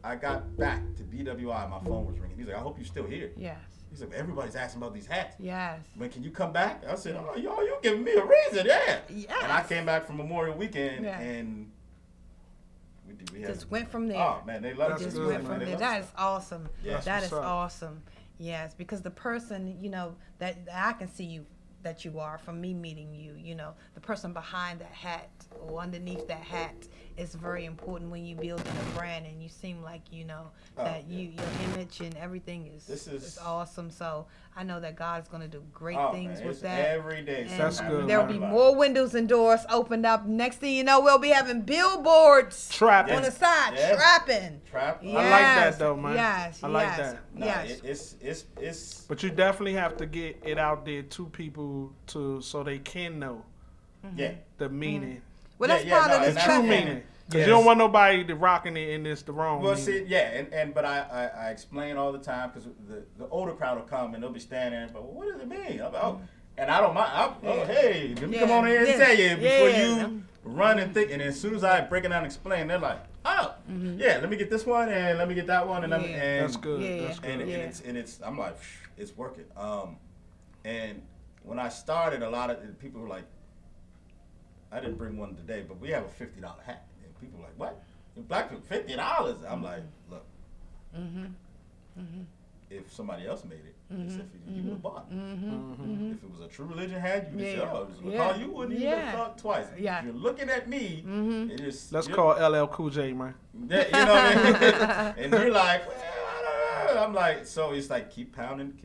Speaker 3: I got back to BWI, my phone was ringing. He's like, "I hope you're still here."
Speaker 1: Yes.
Speaker 3: He said, everybody's asking about these hats.
Speaker 1: Yes.
Speaker 3: When can you come back? I said, oh, yo, you giving me a reason, yeah.
Speaker 1: Yes.
Speaker 3: And I came back from Memorial Weekend,
Speaker 1: Yeah.
Speaker 3: and we
Speaker 1: just went from there.
Speaker 3: Oh, man, they love
Speaker 2: That's
Speaker 3: it.
Speaker 1: Just
Speaker 2: good,
Speaker 1: went
Speaker 2: man.
Speaker 1: from there.
Speaker 3: love
Speaker 1: That
Speaker 3: it.
Speaker 1: is awesome.
Speaker 3: Yeah.
Speaker 1: That is
Speaker 2: what's up.
Speaker 1: awesome. Yes, because the person, you know, that I can see you, that you are from me meeting you, you know, the person behind that hat or underneath that hat is very important when you building a brand, and you seem like, you know, that your image and everything is awesome. So I know that God's going to do great things with that.
Speaker 3: Every day.
Speaker 1: And
Speaker 2: That's good.
Speaker 1: there'll be more windows and doors opened up. Next thing you know, we'll be having billboards
Speaker 2: Trapping.
Speaker 1: on the side, trapping.
Speaker 3: Trap.
Speaker 1: Yes.
Speaker 2: I like that though, man.
Speaker 1: Yes,
Speaker 2: I like
Speaker 1: yes,
Speaker 2: that.
Speaker 3: Nah,
Speaker 1: yes.
Speaker 3: it's
Speaker 2: But you definitely have to get it out there to people so they can know
Speaker 3: yeah.
Speaker 2: the meaning,
Speaker 1: Well, that's
Speaker 3: Yeah,
Speaker 1: part
Speaker 3: no,
Speaker 1: of
Speaker 3: and
Speaker 1: this
Speaker 3: that's
Speaker 2: true
Speaker 1: platform.
Speaker 2: meaning. Because you don't want nobody to rocking it and it's the wrong
Speaker 3: Well,
Speaker 2: meaning.
Speaker 3: see, yeah, but I explain all the time because the older crowd will come and they'll be standing there, but what does it mean? And I don't mind. Hey, let me come on here and tell you before you run and think. And as soon as I break it down and explain, they're like, yeah, let me get this one and let me get that one. And, and
Speaker 2: That's good.
Speaker 1: Yeah.
Speaker 2: That's good.
Speaker 3: and it's I'm like, it's working. And when I started, a lot of people were like, I didn't bring one today, but we have a $50 hat. And people were like, what? Black people, $50? I'm like, look, if somebody else made it, it's if you would have bought it. If it was a true religion hat, you would say, oh, it was a you wouldn't even have thought twice.
Speaker 1: Yeah.
Speaker 3: If you're looking at me, it is.
Speaker 2: Let's call LL Cool J, man.
Speaker 3: Yeah, you know what I mean? And you're like, well, I don't know. I'm like, so it's like, keep pounding.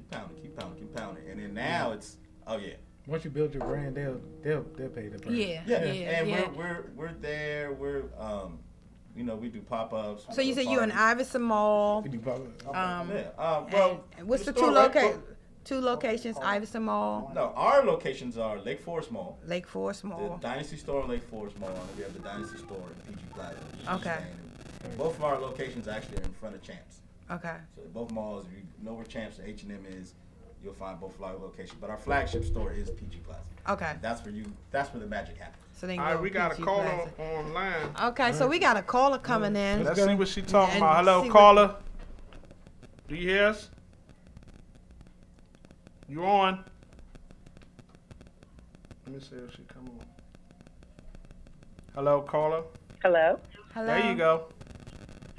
Speaker 3: And then now it's, oh, yeah.
Speaker 4: Once you build your brand, they'll pay the brand.
Speaker 3: Yeah, and we're there. We're you know, we do pop-ups.
Speaker 1: So you said you're in Iverson Mall.
Speaker 4: We do
Speaker 3: Well,
Speaker 1: And what's the
Speaker 3: store,
Speaker 1: two locations? Iverson Mall,
Speaker 3: No, our locations are Lake Forest Mall,
Speaker 1: Lake Forest
Speaker 3: the
Speaker 1: Mall.
Speaker 3: Dynasty Store, Lake Forest Mall, and we have the Dynasty Store in PG Plaza. which is
Speaker 1: Okay.
Speaker 3: and both of our locations actually are in front of Champs.
Speaker 1: Okay.
Speaker 3: So both malls, if you know where Champs and H&M is, you'll find both of our locations. But our flagship store is PG Plaza.
Speaker 1: Okay.
Speaker 3: That's where the magic happens.
Speaker 1: So then
Speaker 2: All right, we got a
Speaker 1: PG
Speaker 2: caller
Speaker 1: Plaza.
Speaker 2: online.
Speaker 1: Okay, so we got a caller coming in.
Speaker 2: Let's see what she talking
Speaker 1: And
Speaker 2: about. Hello,
Speaker 1: see what-
Speaker 2: caller. Do you hear us? You on? Let me see if she come on. Hello, caller.
Speaker 7: Hello.
Speaker 1: Hello.
Speaker 2: There you go.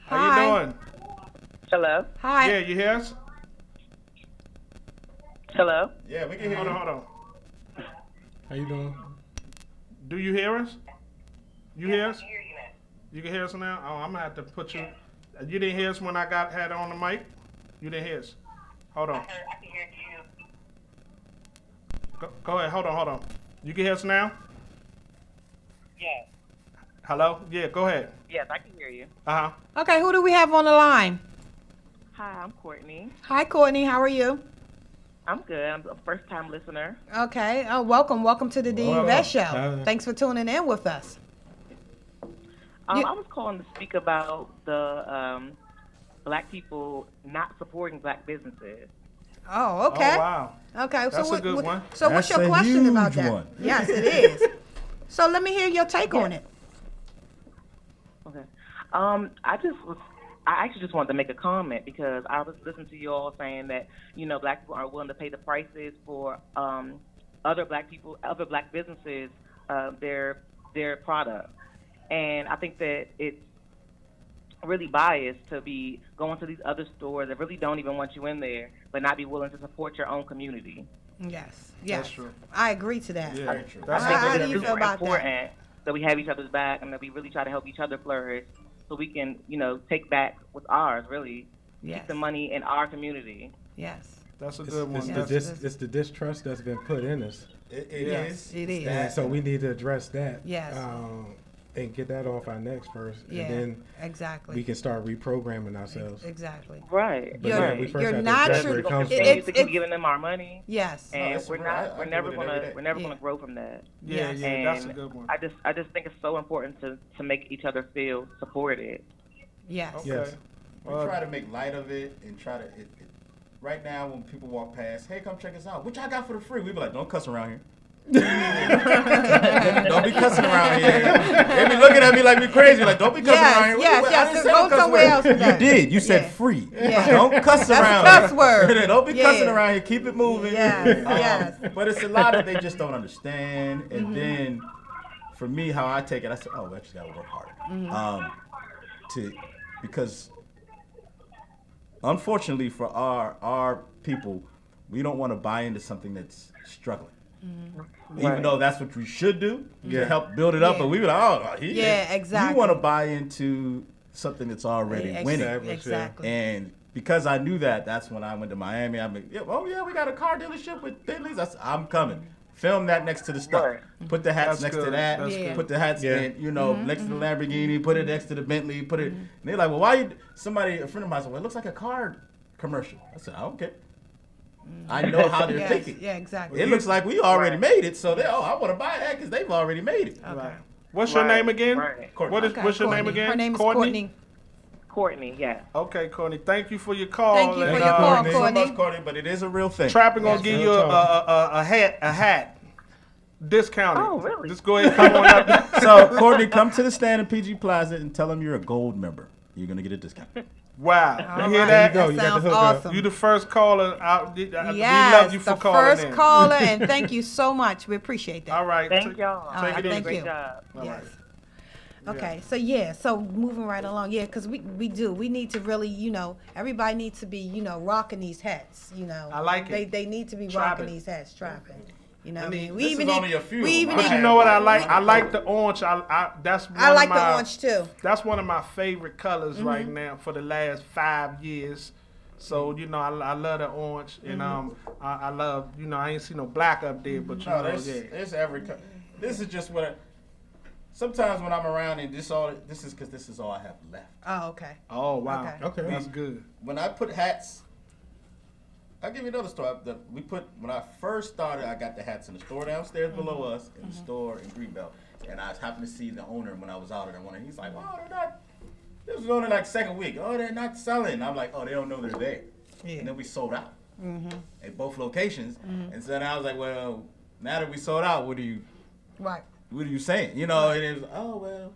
Speaker 2: How
Speaker 1: Hi.
Speaker 2: you doing?
Speaker 7: Hello.
Speaker 1: Hi.
Speaker 2: Yeah, you hear us?
Speaker 7: Hello.
Speaker 3: Yeah, we can hear you.
Speaker 2: Hold on.
Speaker 4: How you doing?
Speaker 2: Do you hear us? You hear us? You can hear us now? Oh, I'm gonna have to put you. You didn't hear us when I had on the mic? You didn't hear us? Hold on.
Speaker 7: I can hear you.
Speaker 2: Go ahead. Hold on. You can hear us now?
Speaker 7: Yes.
Speaker 2: Hello? Yeah, go ahead.
Speaker 7: Yes, I can hear you.
Speaker 2: Uh-huh.
Speaker 1: Okay, who do we have on the line?
Speaker 7: Hi, I'm Courtney.
Speaker 1: Hi, Courtney. How are you?
Speaker 7: I'm good. I'm a first-time listener.
Speaker 1: Okay. Oh, welcome to the D. Yvette Show.
Speaker 4: Hi.
Speaker 1: Thanks for tuning in with us.
Speaker 7: I was calling to speak about the black people not supporting black businesses.
Speaker 1: Oh, okay.
Speaker 2: Oh, wow.
Speaker 1: Okay.
Speaker 2: That's a good one.
Speaker 1: So what's
Speaker 3: That's
Speaker 1: your
Speaker 3: a
Speaker 1: question about
Speaker 3: huge
Speaker 1: that?
Speaker 3: one.
Speaker 1: Yes, it is. So let me hear your take on it.
Speaker 7: Okay. I actually just wanted to make a comment because I was listening to you all saying that, you know, black people aren't willing to pay the prices for other black businesses, their product. And I think that it's really biased to be going to these other stores that really don't even want you in there, but not be willing to support your own community.
Speaker 1: Yes.
Speaker 2: That's true.
Speaker 1: I agree to that.
Speaker 2: Yeah.
Speaker 3: Very true.
Speaker 2: That's
Speaker 1: How
Speaker 2: a
Speaker 1: do
Speaker 2: good
Speaker 1: you feel about that?
Speaker 7: important that we have each other's back and that we really try to help each other flourish so we can, you know, take back what's ours, really.
Speaker 1: Yes.
Speaker 7: Keep the money in our community.
Speaker 1: Yes.
Speaker 2: That's a good one.
Speaker 4: It's the distrust that's been put in us.
Speaker 3: It
Speaker 1: Yes,
Speaker 3: is.
Speaker 1: it is.
Speaker 4: And so we need to address that.
Speaker 1: Yes.
Speaker 4: And get that off our necks first.
Speaker 1: Yeah.
Speaker 4: And then
Speaker 1: Exactly.
Speaker 4: we can start reprogramming ourselves.
Speaker 1: Exactly.
Speaker 7: Right.
Speaker 4: But
Speaker 1: You're-
Speaker 4: yeah, we first
Speaker 1: you're
Speaker 4: have to
Speaker 1: not
Speaker 4: address
Speaker 1: sure-
Speaker 4: where it
Speaker 7: We're
Speaker 4: comes
Speaker 7: gonna
Speaker 4: from.
Speaker 7: continue to keep giving them our money,
Speaker 1: Yes.
Speaker 7: and
Speaker 3: that's
Speaker 7: we're
Speaker 3: right.
Speaker 7: not.
Speaker 3: I
Speaker 7: We're
Speaker 3: do
Speaker 7: never
Speaker 3: it every day.
Speaker 7: gonna
Speaker 1: Yeah.
Speaker 7: grow from that.
Speaker 2: Yeah,
Speaker 1: Yes.
Speaker 2: yeah, that's a
Speaker 7: And
Speaker 2: good one.
Speaker 7: I just think it's so important to make each other feel supported.
Speaker 1: Yes.
Speaker 2: Okay.
Speaker 4: Yes.
Speaker 3: We try to make light of it and try to. Right now, when people walk past, hey, come check us out. What y'all got for the free? We be like, don't cuss around here. Don't be cussing around here. They be looking at me like we crazy. Like, don't be cussing around here.
Speaker 1: Yes. Go somewhere else.
Speaker 3: You did. You said free.
Speaker 1: Yeah.
Speaker 3: Don't cuss around.
Speaker 1: That's a cuss word.
Speaker 3: Don't be cussing around here. Keep it moving.
Speaker 1: Yes.
Speaker 3: But it's a lot that they just don't understand. And then, for me, how I take it, I said, oh, we actually got to work harder. Because, unfortunately, for our people, we don't want to buy into something that's struggling. Even though that's what we should do to help build it up, but we were like,
Speaker 1: exactly.
Speaker 3: You want to buy into something that's already winning.
Speaker 1: Exactly.
Speaker 3: And because I knew that, that's when I went to Miami. I'm like, we got a car dealership with Bentleys. I'm coming. Film that next to the stuff.
Speaker 7: Right.
Speaker 3: Put the hats next to that. Put the hats in, next to the Lamborghini. Put it next to the Bentley. Put it. And they're like, well, why you? A friend of mine said, well, it looks like a car commercial. I said, I don't care. I know how they're thinking.
Speaker 1: Yeah, exactly.
Speaker 3: It looks like we already made it, so I want to buy that because they've already made it.
Speaker 1: Okay.
Speaker 2: What's your name again?
Speaker 7: Right.
Speaker 2: What's your name again?
Speaker 1: Her name is Courtney.
Speaker 7: Courtney, yeah.
Speaker 2: Okay, Courtney. Thank you for your call.
Speaker 1: Thank you for your call, Courtney.
Speaker 3: So much, Courtney, but it is a real thing.
Speaker 2: Trapping gonna give you a hat. Discounted.
Speaker 7: Oh, really?
Speaker 2: Just go ahead and come on up.
Speaker 3: So, Courtney, come to the stand in PG Plaza and tell them you're a gold member. You're gonna get a discount.
Speaker 2: Wow.
Speaker 1: All
Speaker 2: You hear
Speaker 1: right.
Speaker 2: that?
Speaker 4: There you go.
Speaker 1: That
Speaker 4: You got the
Speaker 1: sounds
Speaker 4: hook
Speaker 1: awesome.
Speaker 2: You the first caller. We
Speaker 1: Yes,
Speaker 2: love you for
Speaker 1: the
Speaker 2: calling
Speaker 1: first
Speaker 2: in.
Speaker 1: caller, and thank you so much. We appreciate that.
Speaker 2: All right.
Speaker 7: Thank y'all.
Speaker 1: All right,
Speaker 2: it
Speaker 1: thank
Speaker 2: easy.
Speaker 1: you.
Speaker 7: Great job.
Speaker 1: Yes. Okay, so moving right along, because we need to really, everybody needs to be, rocking these hats,
Speaker 2: I like it.
Speaker 1: They need to be
Speaker 2: Trapping.
Speaker 1: rocking these hats, trapping. You know,
Speaker 3: This
Speaker 1: we even
Speaker 3: is only a few.
Speaker 2: But you know what I like? I like the orange. That's one
Speaker 1: I like
Speaker 2: of my,
Speaker 1: the orange too.
Speaker 2: That's one of my favorite colors right now for the last 5 years. So I love the orange, and I love I ain't see no black up there, but
Speaker 3: there's every. This is just what. Sometimes when I'm around and this is because this is all I have left.
Speaker 1: Oh, okay.
Speaker 2: Oh wow.
Speaker 4: Okay.
Speaker 2: That's good.
Speaker 3: When I put hats, I'll give you another story. When I first started, I got the hats in the store downstairs below us, in the store in Greenbelt, and I happened to see the owner when I was out there. He's like, "Oh, they're not." This was only like second week. Oh, they're not selling. I'm like, "Oh, they don't know they're there."
Speaker 1: Yeah.
Speaker 3: And then we sold out at both locations, and so then I was like, "Well, now that we sold out, what are you saying?" And it was, "Oh well."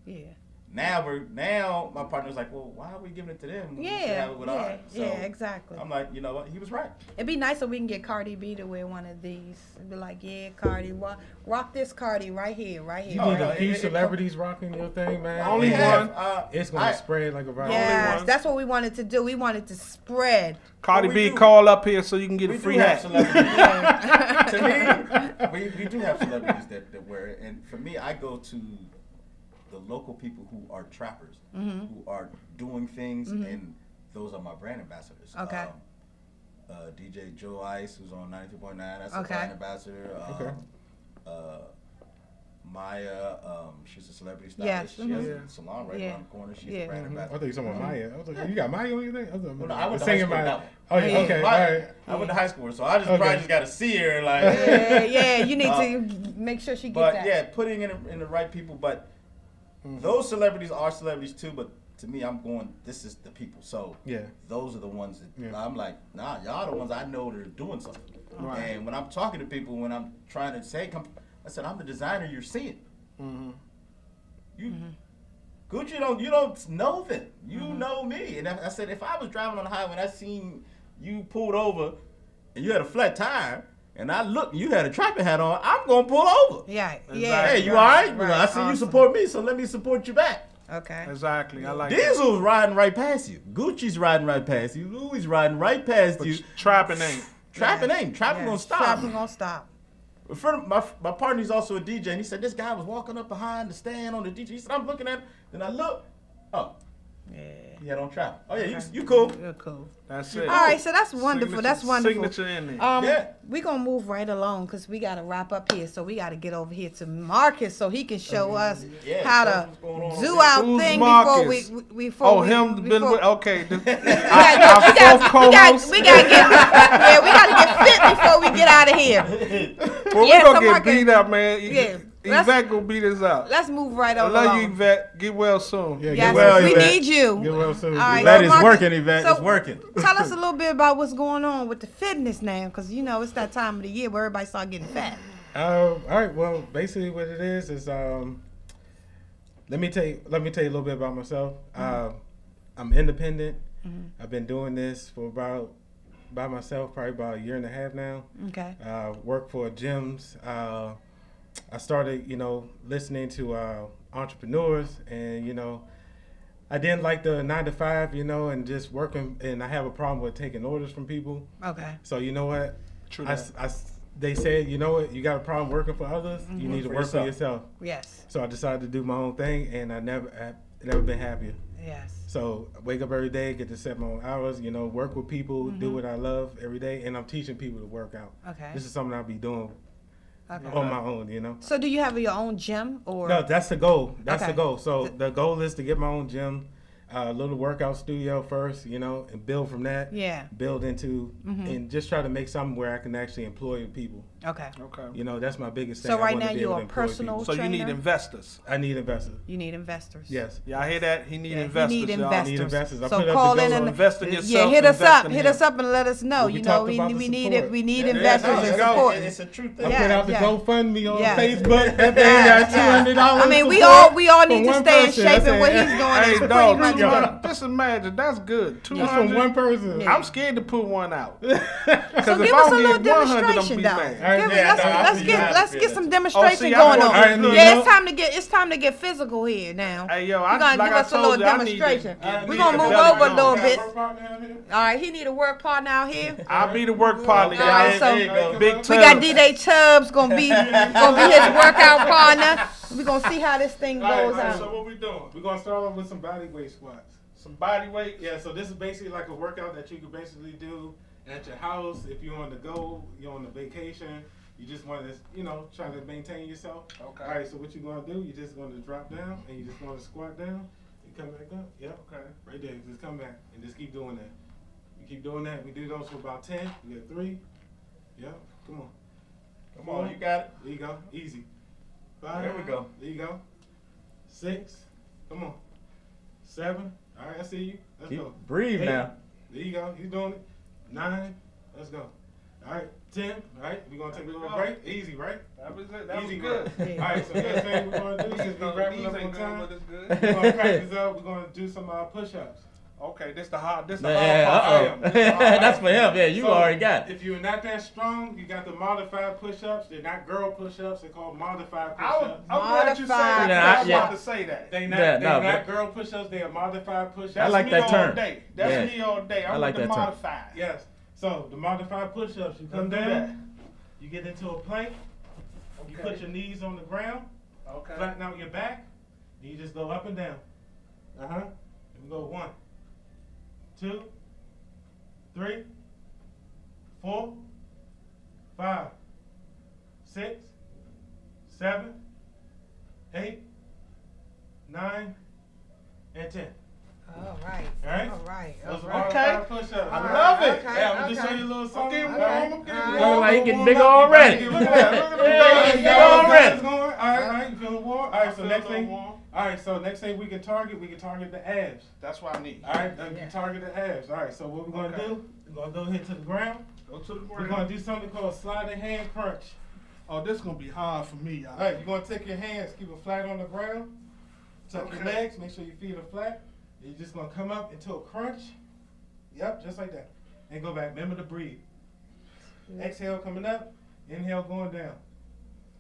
Speaker 1: Yeah.
Speaker 3: Now my partner's like, well, why are we giving it to them? We should have it with ours. So
Speaker 1: exactly.
Speaker 3: I'm like, you know what? He was right.
Speaker 1: It'd be nice if we can get Cardi B to wear one of these. It'd be like, yeah, Cardi, rock this Cardi right here.
Speaker 4: You need a few celebrities rocking your thing, man.
Speaker 2: Only one.
Speaker 4: It's gonna spread like a virus.
Speaker 1: Yes, that's what we wanted to do. We wanted to spread.
Speaker 2: Cardi B, call up here so you can get a free hat.
Speaker 3: To me, we do have celebrities that wear it, and for me, I go to the local people who are trappers, who are doing things, and those are my brand ambassadors.
Speaker 1: Okay.
Speaker 3: DJ Joe Ice, who's on 92.9, that's a brand ambassador. Maya, she's a celebrity stylist. She has a salon right around the corner. She's a brand ambassador.
Speaker 4: I thought you were talking about Maya. I was like, you got Maya on your thing?
Speaker 3: Well, no, I went to high school with that one.
Speaker 4: Oh, yeah, okay, all right.
Speaker 3: I went to high school, so I probably just got to see her. Like,
Speaker 1: you need to make sure she gets that.
Speaker 3: But yeah, putting in the right people, but those celebrities are celebrities too, but to me, I'm going, this is the people. So those are the ones that I'm like, nah, y'all the ones I know that are doing something. Right. And when I'm talking to people, when I'm trying to say, I said, I'm the designer you're seeing. Gucci, you don't know them. You know me. And I said, if I was driving on the highway and I seen you pulled over and you had a flat tire, and I look, you had a trapping hat on, I'm going to pull over.
Speaker 1: Yeah.
Speaker 3: Hey, you all right? I see you support me, so let me support you back.
Speaker 1: Okay.
Speaker 2: Exactly. I like
Speaker 3: Diesel's riding right past you. Gucci's riding right past you. Louis riding right past you.
Speaker 2: Trapping ain't.
Speaker 3: Trapping ain't. Trapping gonna stop.
Speaker 1: Trapping gonna stop.
Speaker 3: A friend of my partner's also a DJ, and he said this guy was walking up behind the stand on the DJ. He said, I'm looking at him, then I look. Oh. Yeah. He had on trap. Oh yeah, you cool.
Speaker 1: You're cool.
Speaker 2: That's it.
Speaker 1: All right, so that's wonderful. That's wonderful.
Speaker 2: Signature in there.
Speaker 1: We're going to move right along because we got to wrap up here. So we got to get over here to Marcus so he can show us how to do our thing before we
Speaker 2: okay.
Speaker 1: We got to get fit before we get out of here.
Speaker 2: Well, we're going to get beat up, man.
Speaker 1: Yeah.
Speaker 2: Yvette gonna beat us out.
Speaker 1: Let's move right
Speaker 2: I
Speaker 1: on
Speaker 2: love
Speaker 1: along.
Speaker 2: you, Yvette. Get well soon.
Speaker 4: Yeah,
Speaker 1: Yes,
Speaker 4: get well,
Speaker 1: we
Speaker 4: Yvette.
Speaker 1: need you.
Speaker 4: Get well soon.
Speaker 1: All right,
Speaker 3: Yvette
Speaker 1: so
Speaker 3: is
Speaker 1: Marcus,
Speaker 3: working, Yvette.
Speaker 1: so
Speaker 3: It's working.
Speaker 1: Tell us a little bit about what's going on with the fitness now, because you know it's that time of the year where everybody start getting fat.
Speaker 4: All right. Well, basically what it is let me tell you a little bit about myself. I'm independent. I've been doing this for by myself probably about a year and a half now.
Speaker 1: Okay.
Speaker 4: Work for gyms. I started, listening to entrepreneurs, and I didn't like the 9 to 5, and just working. And I have a problem with taking orders from people.
Speaker 1: Okay.
Speaker 4: So you know what?
Speaker 2: True.
Speaker 4: They said, you know what? You got a problem working for others. You need to work for yourself.
Speaker 1: Yes.
Speaker 4: So I decided to do my own thing, and I've never been happier.
Speaker 1: Yes.
Speaker 4: So I wake up every day, get to set my own hours, work with people, do what I love every day, and I'm teaching people to work out.
Speaker 1: Okay.
Speaker 4: This is something I'll be doing
Speaker 1: Okay.
Speaker 4: on my own,
Speaker 1: So do you have your own gym or?
Speaker 4: No, that's the goal. That's
Speaker 1: Okay.
Speaker 4: the goal. So the goal is to get my own gym, a little workout studio first, and build from that.
Speaker 1: Yeah.
Speaker 4: Build into, and just try to make something where I can actually employ people.
Speaker 1: Okay.
Speaker 2: Okay.
Speaker 4: That's my biggest thing.
Speaker 1: So
Speaker 4: I
Speaker 1: right
Speaker 4: wanna
Speaker 1: now
Speaker 4: be
Speaker 1: you're
Speaker 4: able
Speaker 1: a
Speaker 4: to employ
Speaker 1: personal
Speaker 4: people.
Speaker 2: So you
Speaker 1: trainer?
Speaker 2: need investors.
Speaker 4: I need investors.
Speaker 1: You need investors.
Speaker 4: Yes.
Speaker 2: Y'all hear that? He need
Speaker 1: Yeah,
Speaker 2: investors.
Speaker 1: he need
Speaker 2: y'all.
Speaker 1: investors.
Speaker 4: I need investors. I
Speaker 1: So
Speaker 4: put up
Speaker 1: call
Speaker 4: the
Speaker 1: in
Speaker 4: goal.
Speaker 1: and
Speaker 2: invest in yourself.
Speaker 1: hit us
Speaker 2: invest
Speaker 1: up.
Speaker 2: in
Speaker 1: Hit
Speaker 2: him.
Speaker 1: us up and let us know.
Speaker 4: We
Speaker 1: We
Speaker 4: talked about the
Speaker 1: need
Speaker 4: support.
Speaker 1: it. We need
Speaker 3: Yeah,
Speaker 1: investors
Speaker 3: there
Speaker 1: and
Speaker 3: you go.
Speaker 1: support.
Speaker 3: It's a true thing.
Speaker 4: I
Speaker 1: Yeah,
Speaker 4: put out the
Speaker 1: yeah.
Speaker 4: GoFundMe on
Speaker 1: Yeah.
Speaker 4: Facebook. That thing
Speaker 1: Yeah,
Speaker 4: got $200.
Speaker 1: I mean, we
Speaker 4: support
Speaker 1: all need
Speaker 4: from
Speaker 1: to
Speaker 4: one
Speaker 1: stay in
Speaker 4: person.
Speaker 1: shape,
Speaker 4: I
Speaker 1: and what
Speaker 4: said,
Speaker 1: he's doing
Speaker 2: Hey,
Speaker 1: is pretty
Speaker 2: dog,
Speaker 1: much good.
Speaker 2: just imagine. That's good.
Speaker 4: Just from
Speaker 2: 200.
Speaker 4: one person.
Speaker 1: Yeah.
Speaker 2: I'm scared to put one out.
Speaker 1: So
Speaker 2: if
Speaker 1: give
Speaker 2: I
Speaker 1: us a
Speaker 2: don't
Speaker 1: little
Speaker 2: get 100, I'm
Speaker 1: demonstration,
Speaker 2: be
Speaker 1: though.
Speaker 2: mad.
Speaker 1: Give it-
Speaker 3: Yeah,
Speaker 1: let's
Speaker 3: no, I
Speaker 1: let's
Speaker 3: see
Speaker 1: get
Speaker 3: how
Speaker 1: let's
Speaker 3: you
Speaker 1: get
Speaker 3: feel.
Speaker 1: some demonstration
Speaker 2: see, I
Speaker 1: going
Speaker 2: want
Speaker 1: on.
Speaker 2: to-
Speaker 1: Yeah, it's time to get physical here now.
Speaker 2: Hey, yo,
Speaker 1: You
Speaker 2: I
Speaker 1: gotta
Speaker 2: like
Speaker 1: give
Speaker 2: I
Speaker 1: us a
Speaker 2: told
Speaker 1: little
Speaker 2: you, I need to
Speaker 1: demonstration.
Speaker 2: get-
Speaker 1: We're
Speaker 2: get
Speaker 1: gonna
Speaker 2: the
Speaker 1: move
Speaker 2: belly
Speaker 1: over a
Speaker 2: on.
Speaker 1: little
Speaker 4: Got
Speaker 1: bit.
Speaker 4: work partner out here?
Speaker 1: All right, he need a work partner out here.
Speaker 2: I'll be the work partner,
Speaker 1: All right,
Speaker 2: y'all.
Speaker 1: so
Speaker 3: There you go.
Speaker 2: Big
Speaker 1: we
Speaker 2: Tubbs.
Speaker 1: got DJ Tubbs gonna be his workout partner. We're gonna see how this thing
Speaker 4: All right,
Speaker 1: goes
Speaker 4: all right,
Speaker 1: out.
Speaker 4: so what we doing? We're gonna start off with some body weight squats.
Speaker 2: Some body weight.
Speaker 4: Yeah, so this is basically like a workout that you can basically do at your house if you're on the go, you're on a vacation, you just want to, try to maintain yourself.
Speaker 2: Okay.
Speaker 4: All right, so what you're going to do, you're just going to drop down and you're just going to squat down and come back up. Yep.
Speaker 2: Okay.
Speaker 4: Right there. Just come back and just keep doing that. You keep doing that. We do those for about 10. We got 3. Yep. Come on.
Speaker 3: Come on, you got it.
Speaker 4: There you go. Easy. 5.
Speaker 3: There we go.
Speaker 4: There you go. 6. Come on. 7. All right, I see you. Let's go.
Speaker 3: Breathe
Speaker 4: 8.
Speaker 3: now.
Speaker 4: There you go. He's doing it. 9. Let's go. All right. 10. All right. We're going to take a little break. Easy, right?
Speaker 2: That was it. That
Speaker 4: Easy,
Speaker 2: was good.
Speaker 4: right? All right. So next thing we're going to do, since we're wrapping up on
Speaker 2: Ain't good,
Speaker 4: time,
Speaker 2: but it's good.
Speaker 4: we're going to practice up. We're going to do some push-ups.
Speaker 2: Okay, this the hard part.
Speaker 3: Yeah,
Speaker 2: for him.
Speaker 3: That's for him. Yeah, you
Speaker 4: So,
Speaker 3: already got it.
Speaker 4: If you're not that strong, you got the modified push-ups. They're not girl push-ups. They're called modified push-ups.
Speaker 2: I'm glad you said
Speaker 1: Modified.
Speaker 2: that. I
Speaker 3: Yeah.
Speaker 2: wanted to say that.
Speaker 4: They not,
Speaker 3: Yeah,
Speaker 4: they
Speaker 3: no,
Speaker 4: not
Speaker 3: but-
Speaker 4: girl push-ups. They are modified push-ups.
Speaker 2: That's
Speaker 3: like
Speaker 2: me
Speaker 3: that
Speaker 2: all
Speaker 3: term.
Speaker 2: day. That's
Speaker 3: Yeah.
Speaker 2: me all day. I'm
Speaker 3: I like
Speaker 2: with the
Speaker 3: that term.
Speaker 2: modified.
Speaker 4: Yes. So the modified push-ups, you come
Speaker 2: Let's do that.
Speaker 4: down, you get into a plank, you
Speaker 2: Okay.
Speaker 4: put your knees on the ground,
Speaker 2: Okay.
Speaker 4: flatten out your back, and you just go up and down. And we go 1, 2, 3, 4, 5, 6, 7, 8, 9, and 10.
Speaker 1: All right.
Speaker 4: All right?
Speaker 1: All right.
Speaker 4: Those are
Speaker 1: All right.
Speaker 4: modified push-ups.
Speaker 2: I love it.
Speaker 1: Okay,
Speaker 4: Hey, I'm gonna just
Speaker 1: okay.
Speaker 4: show you a little
Speaker 2: I'm
Speaker 4: something.
Speaker 2: getting
Speaker 4: All
Speaker 2: warm.
Speaker 4: right.
Speaker 2: I'm getting
Speaker 1: All right.
Speaker 2: warm.
Speaker 3: Look like he getting
Speaker 4: Warm
Speaker 3: big
Speaker 4: up,
Speaker 3: already.
Speaker 4: Look at that. Look at
Speaker 3: Yeah,
Speaker 4: that.
Speaker 3: he
Speaker 4: You got
Speaker 3: got
Speaker 4: all
Speaker 3: already.
Speaker 4: this going. All right. You feeling warm? All right. So
Speaker 2: I
Speaker 4: next
Speaker 2: feel
Speaker 4: thing.
Speaker 2: warm.
Speaker 4: All right. So next thing we can target the abs.
Speaker 2: That's what I need.
Speaker 4: All right.
Speaker 1: Yeah.
Speaker 4: You target the abs. All right. So what we're gonna
Speaker 2: Okay.
Speaker 4: do? We're gonna go hit to the ground.
Speaker 2: Go to the
Speaker 4: We're
Speaker 2: ground.
Speaker 4: gonna do something called sliding hand crunch.
Speaker 2: Oh, this is gonna be hard for me, y'all.
Speaker 4: All right. You're gonna take your hands, keep it flat on the ground. Tuck your
Speaker 2: Okay.
Speaker 4: legs. Make sure your feet are flat. You're just gonna come up into a crunch. Yep, just like that. And go back. Remember to breathe. Exhale coming up. Inhale going down.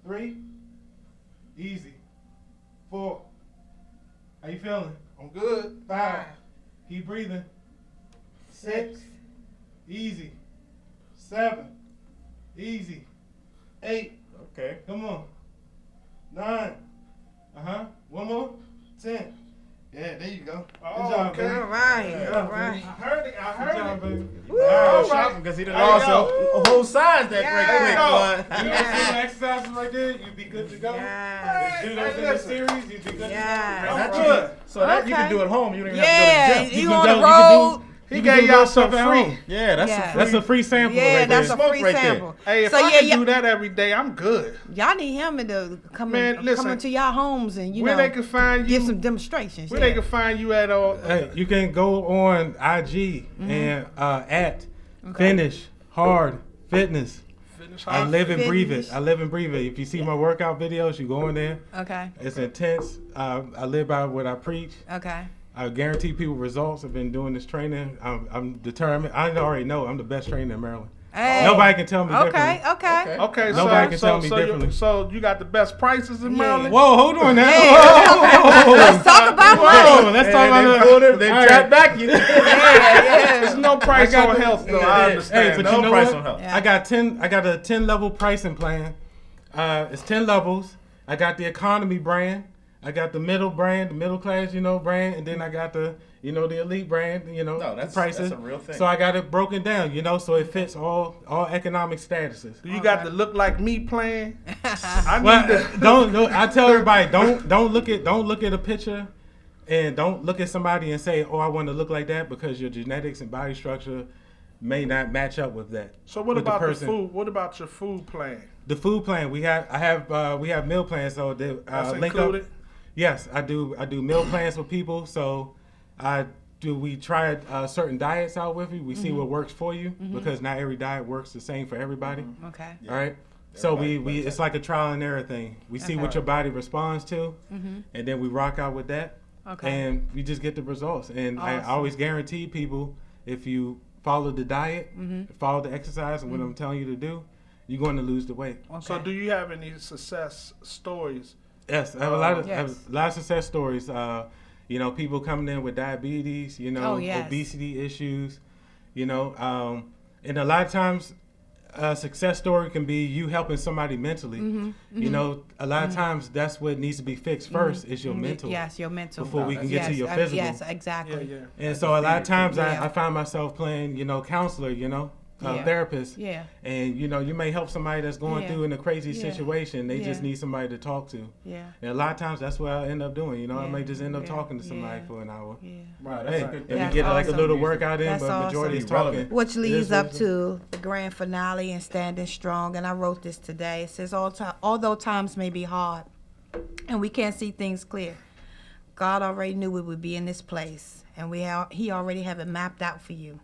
Speaker 4: 3. Easy. 4. How you feeling?
Speaker 2: I'm good.
Speaker 4: 5. Keep breathing. 6. Easy. 7. Easy. 8.
Speaker 3: Okay.
Speaker 4: Come on. 9. One more. 10. Yeah, there you go.
Speaker 2: Oh,
Speaker 4: Good job,
Speaker 2: okay.
Speaker 4: baby.
Speaker 1: All right.
Speaker 4: Yeah.
Speaker 1: All right.
Speaker 2: I heard it. I
Speaker 4: Good
Speaker 2: heard
Speaker 4: job,
Speaker 2: it.
Speaker 4: baby.
Speaker 1: Woo.
Speaker 3: All
Speaker 2: right.
Speaker 3: right. Because he done
Speaker 2: Hey,
Speaker 3: lost
Speaker 2: yo.
Speaker 3: a whole size that
Speaker 1: Yeah.
Speaker 3: right
Speaker 2: Yo.
Speaker 3: quick,
Speaker 4: You
Speaker 3: boy.
Speaker 4: do some exercises right there, you'd be good to go.
Speaker 1: Yeah.
Speaker 4: Do
Speaker 2: Hey,
Speaker 4: those in the
Speaker 2: listen.
Speaker 4: series, you'd be good
Speaker 1: Yeah.
Speaker 4: to go.
Speaker 2: I'm
Speaker 3: That
Speaker 2: good.
Speaker 3: So that you
Speaker 1: Okay.
Speaker 3: can do at home. You don't even
Speaker 1: Yeah.
Speaker 3: have to go to the gym.
Speaker 1: You
Speaker 4: can
Speaker 1: on
Speaker 4: go-
Speaker 1: the
Speaker 4: you can
Speaker 1: road?
Speaker 2: He gave y'all some free.
Speaker 3: Yeah,
Speaker 4: that's a free sample.
Speaker 1: Yeah,
Speaker 4: right
Speaker 1: that's
Speaker 4: there.
Speaker 1: a free sample.
Speaker 2: Hey, if I can do that every day, I'm good.
Speaker 1: Y'all need him to come into y'all homes and
Speaker 2: where they can find you,
Speaker 1: give some demonstrations.
Speaker 2: Where they can find you at all?
Speaker 4: Hey, you can go on IG and at Finish Hard Fitness. I live and breathe it. I live and breathe it. If you see my workout videos, you go in there.
Speaker 1: Okay.
Speaker 4: It's intense. I live by what I preach.
Speaker 1: Okay.
Speaker 4: I guarantee people results. I've been doing this training. I'm determined. I already know I'm the best trainer in Maryland.
Speaker 1: Hey.
Speaker 4: Nobody can tell me differently.
Speaker 2: Okay.
Speaker 4: Nobody can tell me differently.
Speaker 2: So you got the best prices in Maryland?
Speaker 4: Whoa, hold on now.
Speaker 1: Let's talk about money.
Speaker 4: Let's talk about
Speaker 3: they trap back you.
Speaker 2: There's no price on health though. I understand.
Speaker 4: Hey, but you know what? I got a 10 level pricing plan. It's 10 levels. I got the economy brand. I got the middle brand, the middle class, brand, and then I got the elite brand,
Speaker 3: that's
Speaker 4: prices.
Speaker 3: That's a real thing.
Speaker 4: So I got it broken down, so it fits all economic statuses.
Speaker 2: Do you got the look like me plan?
Speaker 4: I tell everybody, don't look at a picture, and don't look at somebody and say, oh, I want to look like that, because your genetics and body structure may not match up with that.
Speaker 2: So what about the food? What about your food plan?
Speaker 4: The food plan we have meal plans, so
Speaker 2: that's
Speaker 4: link
Speaker 2: included?
Speaker 4: up. Yes, I do meal plans with people. So we try certain diets out with you. We see what works for you, because not every diet works the same for everybody.
Speaker 1: Okay.
Speaker 4: All right. So we it's like a trial and error thing. We see what your body responds to, and then we rock out with that.
Speaker 1: Okay.
Speaker 4: And we just get the results. And I always guarantee people, if you follow the diet, follow the exercise, and what I'm telling you to do, you're going to lose the weight. Okay.
Speaker 2: So do you have any success stories?
Speaker 4: Yes, I have a lot of success stories. People coming in with diabetes, obesity issues, and a lot of times a success story can be you helping somebody mentally. A lot of times that's what needs to be fixed first is your mental.
Speaker 1: Yes, your mental.
Speaker 4: Before we can get to your physical.
Speaker 1: Yes, exactly.
Speaker 2: Yeah.
Speaker 4: And so a lot of times I find myself playing, counselor, therapist.
Speaker 1: Yeah.
Speaker 4: And you may help somebody that's going through in a crazy situation. They just need somebody to talk to.
Speaker 1: Yeah.
Speaker 4: And a lot of times that's what I end up doing. I may just end up talking to somebody for an hour.
Speaker 1: Yeah.
Speaker 3: Right. That's a good thing.
Speaker 4: And we get like a little workout in, but majority is talking.
Speaker 1: Which leads up to the grand finale and standing strong. And I wrote this today. It says, although times may be hard and we can't see things clear, God already knew we would be in this place, and He already have it mapped out for you.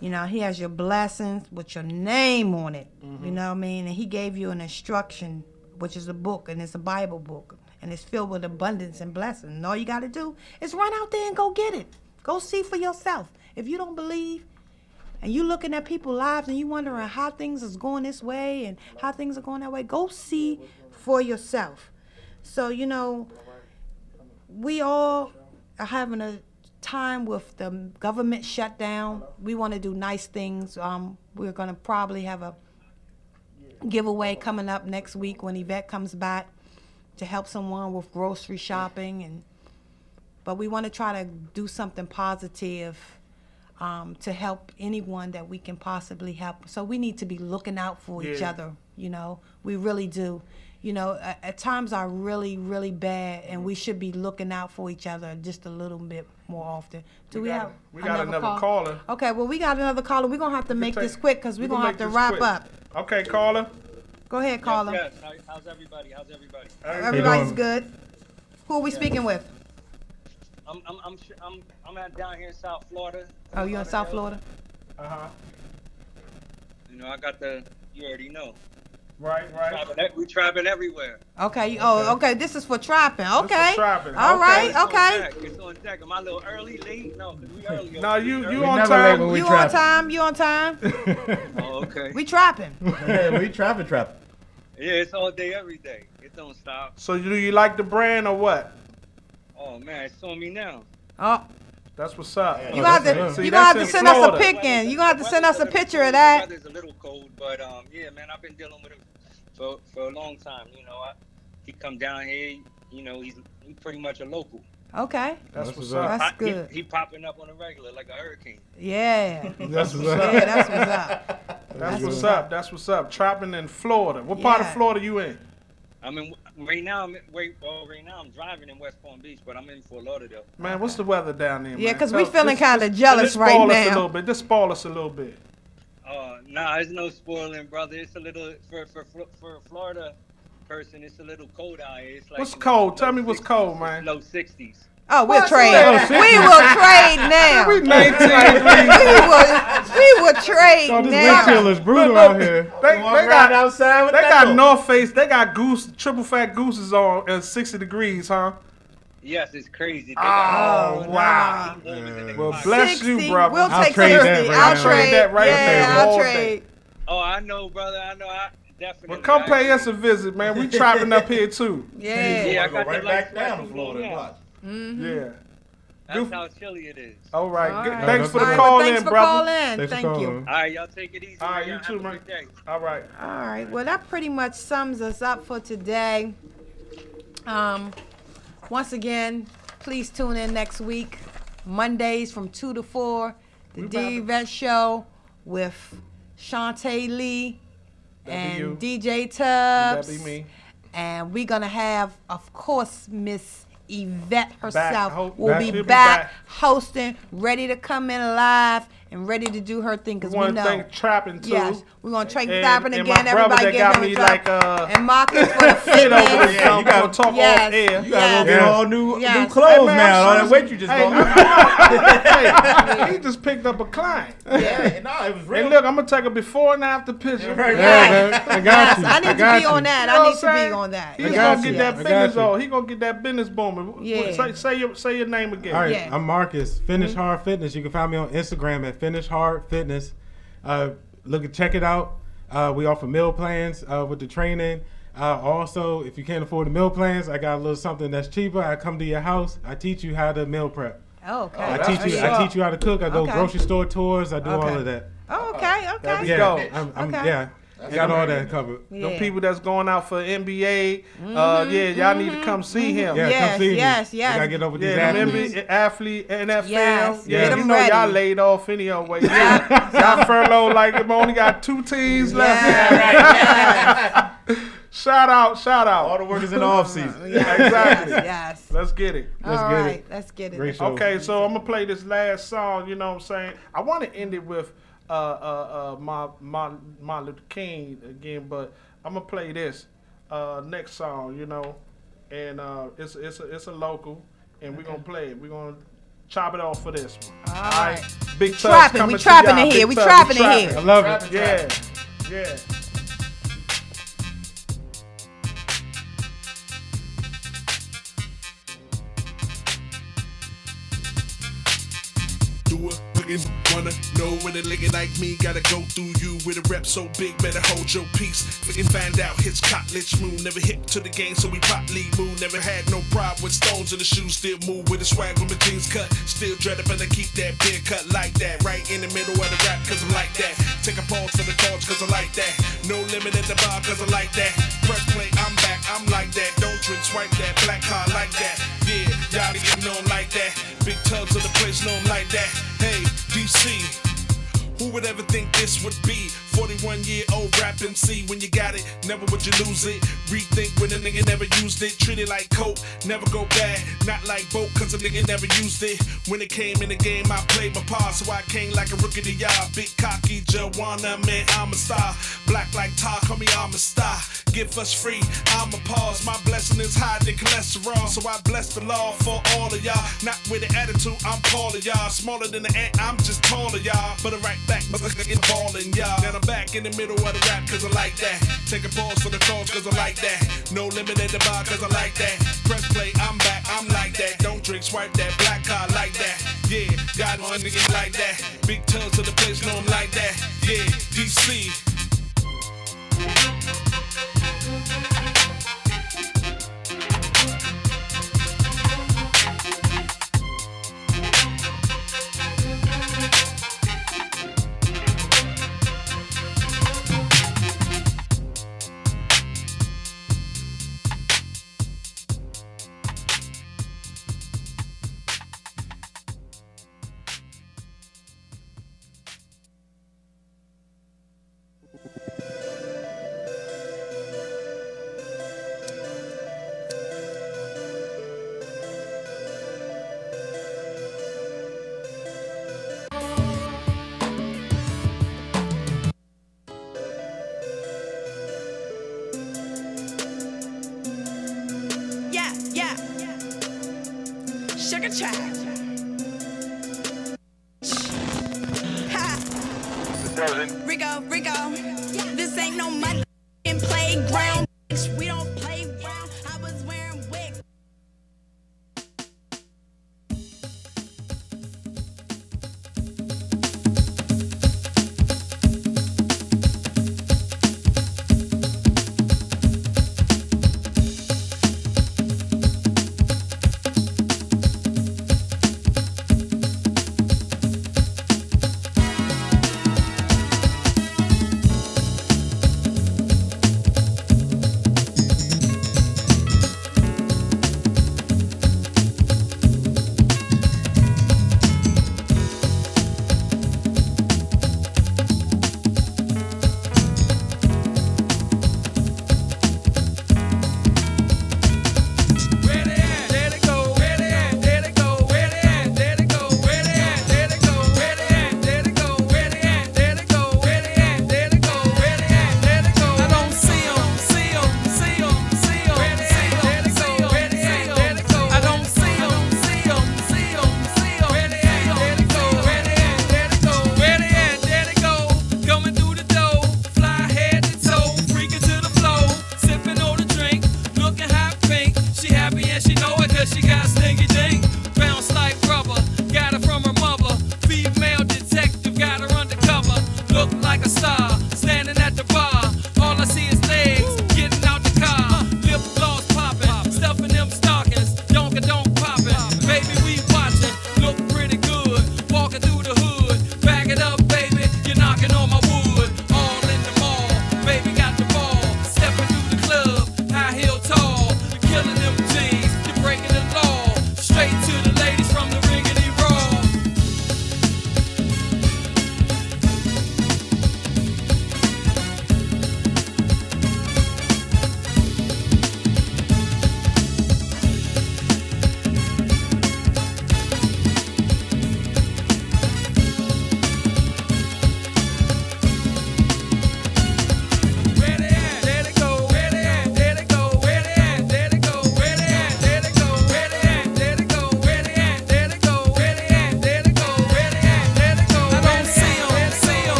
Speaker 1: He has your blessings with your name on it. You know what I mean? And He gave you an instruction, which is a book, and it's a Bible book, and it's filled with abundance and blessing. And all you got to do is run out there and go get it. Go see for yourself. If you don't believe, and you looking at people's lives and you wondering how things is going this way and how things are going that way, go see for yourself. So, we all are having a time with the government shutdown. We want to do nice things. We're going to probably have a giveaway coming up next week when Yvette comes back to help someone with grocery shopping, but we want to try to do something positive to help anyone that we can possibly help. So we need to be looking out for each other. We really do. At times are really, really bad, and we should be looking out for each other just a little bit more often.
Speaker 2: We got another caller.
Speaker 1: Okay, well, we got another caller. We're going to have to make this quick because we're going to have to wrap up.
Speaker 2: Okay, caller.
Speaker 1: Go ahead, caller.
Speaker 8: Yes. How's everybody?
Speaker 1: Everybody's good. Who are we speaking with?
Speaker 8: I'm down here in South Florida.
Speaker 1: Oh, you in South Florida?
Speaker 2: Uh-huh.
Speaker 8: I got you already know.
Speaker 2: Right.
Speaker 8: We trapping everywhere.
Speaker 1: Okay. Okay. This is for trapping. Okay.
Speaker 2: This is trapping.
Speaker 1: All right. Okay.
Speaker 8: It's on deck. Am I a little early, late? No, because we early.
Speaker 2: No, you
Speaker 4: on
Speaker 2: time.
Speaker 1: You on time.
Speaker 8: Oh, okay.
Speaker 1: We trapping.
Speaker 3: Yeah, we trapping.
Speaker 8: Yeah, it's all day, every day. It don't stop.
Speaker 2: So do you like the brand or what?
Speaker 8: Oh man, it's on me now.
Speaker 1: Oh.
Speaker 2: That's what's up.
Speaker 1: You gonna have to send us a pic in. You gonna have to send us a picture of that.
Speaker 8: The weather's a little cold, but yeah, man, I've been dealing with it for a long time. He come down here. He's pretty much a local.
Speaker 1: Okay.
Speaker 2: That's what's up.
Speaker 1: That's good.
Speaker 8: He popping up on a regular like a hurricane.
Speaker 1: Yeah.
Speaker 2: That's what's up.
Speaker 1: Yeah, that's what's up.
Speaker 2: That's what's up. That's what's up. Trapping in Florida. What part of Florida you in?
Speaker 8: I mean, right now I'm driving in West Palm Beach, but I'm in Fort Lauderdale.
Speaker 2: Man, what's the weather down there, man?
Speaker 1: Yeah, because we feeling kind of jealous right
Speaker 2: spoil
Speaker 1: now.
Speaker 2: us a little bit. Just spoil us a little bit.
Speaker 8: Nah, it's no spoiling, brother. It's a little for a Florida person. It's a little cold out here. It's like
Speaker 2: What's cold? Tell me what's
Speaker 8: 60s,
Speaker 2: cold, man.
Speaker 8: Low 60s.
Speaker 1: Oh, we'll
Speaker 2: What's
Speaker 1: trade.
Speaker 2: that?
Speaker 1: We will trade now.
Speaker 2: We 19 degrees.
Speaker 1: we will trade
Speaker 4: Oh, this
Speaker 1: now.
Speaker 4: wind chill is brutal out here.
Speaker 2: They got
Speaker 3: outside with
Speaker 2: They
Speaker 3: that
Speaker 2: got
Speaker 3: though.
Speaker 2: North Face. They got triple fat gooses on at 60 degrees, huh?
Speaker 8: Yes, it's crazy.
Speaker 2: Oh, wow. Well, bless
Speaker 1: 60.
Speaker 2: you, brother.
Speaker 1: We'll
Speaker 4: I'll
Speaker 1: take
Speaker 4: trade
Speaker 1: 60.
Speaker 4: that right
Speaker 1: I'll
Speaker 4: now.
Speaker 1: trade
Speaker 2: that right
Speaker 1: yeah,
Speaker 2: there
Speaker 1: I'll
Speaker 2: all
Speaker 1: trade.
Speaker 2: day.
Speaker 8: Oh, I know, brother. I know. I definitely.
Speaker 2: Well, come pay us a visit, man. We trapping up here too.
Speaker 1: Yeah.
Speaker 8: Yeah, I
Speaker 3: Go
Speaker 8: got
Speaker 3: right
Speaker 8: the
Speaker 3: back
Speaker 8: lights
Speaker 3: down to
Speaker 8: flashing
Speaker 3: Florida and
Speaker 8: now.
Speaker 3: watch.
Speaker 2: Yeah.
Speaker 8: That's how chilly it is.
Speaker 2: All right.
Speaker 1: All
Speaker 2: Good.
Speaker 1: right.
Speaker 2: Thanks for the
Speaker 1: All right,
Speaker 2: call
Speaker 1: well, thanks
Speaker 2: in,
Speaker 1: for
Speaker 2: brother.
Speaker 1: calling.
Speaker 4: Thanks for
Speaker 1: Thank you.
Speaker 4: calling.
Speaker 8: All right, y'all take it easy.
Speaker 2: All right,
Speaker 8: man.
Speaker 2: you
Speaker 8: Have
Speaker 2: too,
Speaker 8: a
Speaker 2: man.
Speaker 8: good day.
Speaker 2: All right.
Speaker 1: All right. Well, that pretty much sums us up for today. Once again, please tune in next week, Mondays from 2 to 4, the D Yvette Show with Shantae Lee
Speaker 2: That'd be you.
Speaker 1: and DJ Tubbs.
Speaker 2: That'd be me.
Speaker 1: And we're going to have, of course, Miss Yvette herself
Speaker 2: She'll
Speaker 1: will
Speaker 2: be
Speaker 1: be
Speaker 2: back.
Speaker 1: back hosting, ready to come in live and ready to do her thing because we
Speaker 2: Want
Speaker 1: know.
Speaker 2: to thank Trapping too.
Speaker 1: Yes, we're going to thank
Speaker 2: And-
Speaker 1: Trapping
Speaker 2: and
Speaker 1: again.
Speaker 2: my brother
Speaker 1: Everybody
Speaker 2: that
Speaker 1: give
Speaker 2: got
Speaker 1: him
Speaker 2: me
Speaker 1: a clap.
Speaker 2: like
Speaker 1: And Marcus for the
Speaker 2: fit over
Speaker 1: fitness.
Speaker 2: the
Speaker 3: Yeah, you gotta
Speaker 2: talk
Speaker 1: Yes.
Speaker 2: off air.
Speaker 3: You gotta go get
Speaker 1: Yes.
Speaker 3: all new
Speaker 1: Yes.
Speaker 3: clothes
Speaker 2: Hey, man,
Speaker 3: now. All
Speaker 2: I'm
Speaker 3: that weight you just
Speaker 2: Hey,
Speaker 3: bought.
Speaker 2: hey, he just picked up a client.
Speaker 3: Yeah, no, it was real.
Speaker 2: And look, I'm gonna take a before and after picture.
Speaker 3: Right.
Speaker 4: Yeah, man. I got
Speaker 1: Yes,
Speaker 4: you.
Speaker 1: I need to
Speaker 4: got
Speaker 1: be on
Speaker 4: you.
Speaker 1: that.
Speaker 2: You know
Speaker 1: I
Speaker 2: what
Speaker 1: need
Speaker 2: I'm
Speaker 1: to be
Speaker 2: saying?
Speaker 1: on that.
Speaker 2: He's
Speaker 4: got
Speaker 2: gonna
Speaker 4: you.
Speaker 2: get that
Speaker 4: I got
Speaker 2: business
Speaker 4: you.
Speaker 2: on. He gonna get that business booming.
Speaker 1: Yeah.
Speaker 2: Say your name again.
Speaker 4: All right,
Speaker 1: Yeah.
Speaker 4: I'm Marcus. Finish Hard Fitness. You can find me on Instagram at Finish Hard Fitness. Check it out. We offer meal plans with the training. Also, if you can't afford the meal plans, I got a little something that's cheaper. I come to your house. I teach you how to meal prep.
Speaker 1: Oh, okay.
Speaker 2: Oh,
Speaker 4: I
Speaker 2: that's
Speaker 4: teach you.
Speaker 2: what's
Speaker 4: I
Speaker 2: up.
Speaker 4: teach you how to cook. I go
Speaker 1: Okay.
Speaker 4: grocery store tours. I do all
Speaker 1: Okay.
Speaker 4: of that.
Speaker 1: Oh, okay.
Speaker 2: There we
Speaker 1: Okay.
Speaker 4: Yeah,
Speaker 2: go.
Speaker 1: Okay.
Speaker 4: yeah. Got all that covered.
Speaker 2: Them people that's going out for NBA, yeah, y'all need to come see him.
Speaker 4: Yeah,
Speaker 1: Yes,
Speaker 4: come see me.
Speaker 1: yes,
Speaker 4: I
Speaker 1: yes.
Speaker 4: gotta get over these
Speaker 2: Yeah, them
Speaker 4: athletes.
Speaker 2: NBA athlete, NFL.
Speaker 1: Yes,
Speaker 2: Yeah,
Speaker 1: get
Speaker 2: you
Speaker 1: 'em
Speaker 2: know y'all
Speaker 1: ready.
Speaker 2: laid off anyway. Y'all furloughed like them only got 2 teams left.
Speaker 1: Yes.
Speaker 2: Shout out.
Speaker 3: All the workers in the off season.
Speaker 2: Exactly.
Speaker 1: Yes.
Speaker 2: Let's get it.
Speaker 1: All
Speaker 4: get
Speaker 1: right.
Speaker 4: it.
Speaker 1: Let's get it.
Speaker 4: Great show.
Speaker 2: Okay, so I'm gonna play this last song. You know what I'm saying? I want to end it with my Luther King again, but I'm gonna play this next song. You know, and it's a local, and we're gonna play it. We're gonna chop it off for this one.
Speaker 1: All right.
Speaker 2: Big Tubs
Speaker 1: Trapping.
Speaker 2: coming
Speaker 1: We
Speaker 2: to
Speaker 1: trapping
Speaker 2: y'all.
Speaker 1: in here.
Speaker 2: Big
Speaker 1: We
Speaker 2: Tubs,
Speaker 1: trapping in here.
Speaker 4: I love it.
Speaker 2: Yeah.
Speaker 9: Do a looking, wanna know when they looking like me. Gotta go through you with a rep so big, better hold your peace. Fucking find out his cottage moon. Never hit to the game, so we pop lead moon. Never had no problem with stones in the shoes. Still move with a swag when my jeans cut. Still dread up and I keep that beard cut like that. Right in the middle of the rap, cause I'm like that. Take a pause for the cause, cause I like that. No limit at the bar, cause I like that. Press play, I'm back, I'm like that. Don't drink, swipe that. Black car like that. Yeah, y'all get known like that. Big tubs of the place known like that. Hey, DC, who would ever think this would be? 41-year-old rap MC. When you got it, never would you lose it. Rethink when a nigga never used it. Treat it like coke, never go bad. Not like boat, cause a nigga never used it. When it came in the game, I played my part, so I came like a rookie to y'all. Big cocky Joanna, man, I'm a star. Black like tar, call me I'm a star. Give us free, I'm a pause. My blessing is higher than cholesterol, so I bless the law for all of y'all. Not with an attitude, I'm taller, y'all. Smaller than the ant, I'm just taller, y'all. But I'm right back, motherfucking ballin', y'all. Then I'm back in the middle of the rap, cause I like that. Take a pause for the cause, cause I like that. No limit at the bar, cause I like that. Press play, I'm back, I'm like that. Don't drink, swipe that. Black car like that. Yeah, got one nigga like that. Big tubs to the place, know I'm like that. Yeah, DC.
Speaker 10: Rico, this ain't no mother playground. We don't play around. I was wearing wigs.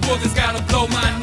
Speaker 11: Boogers gotta blow my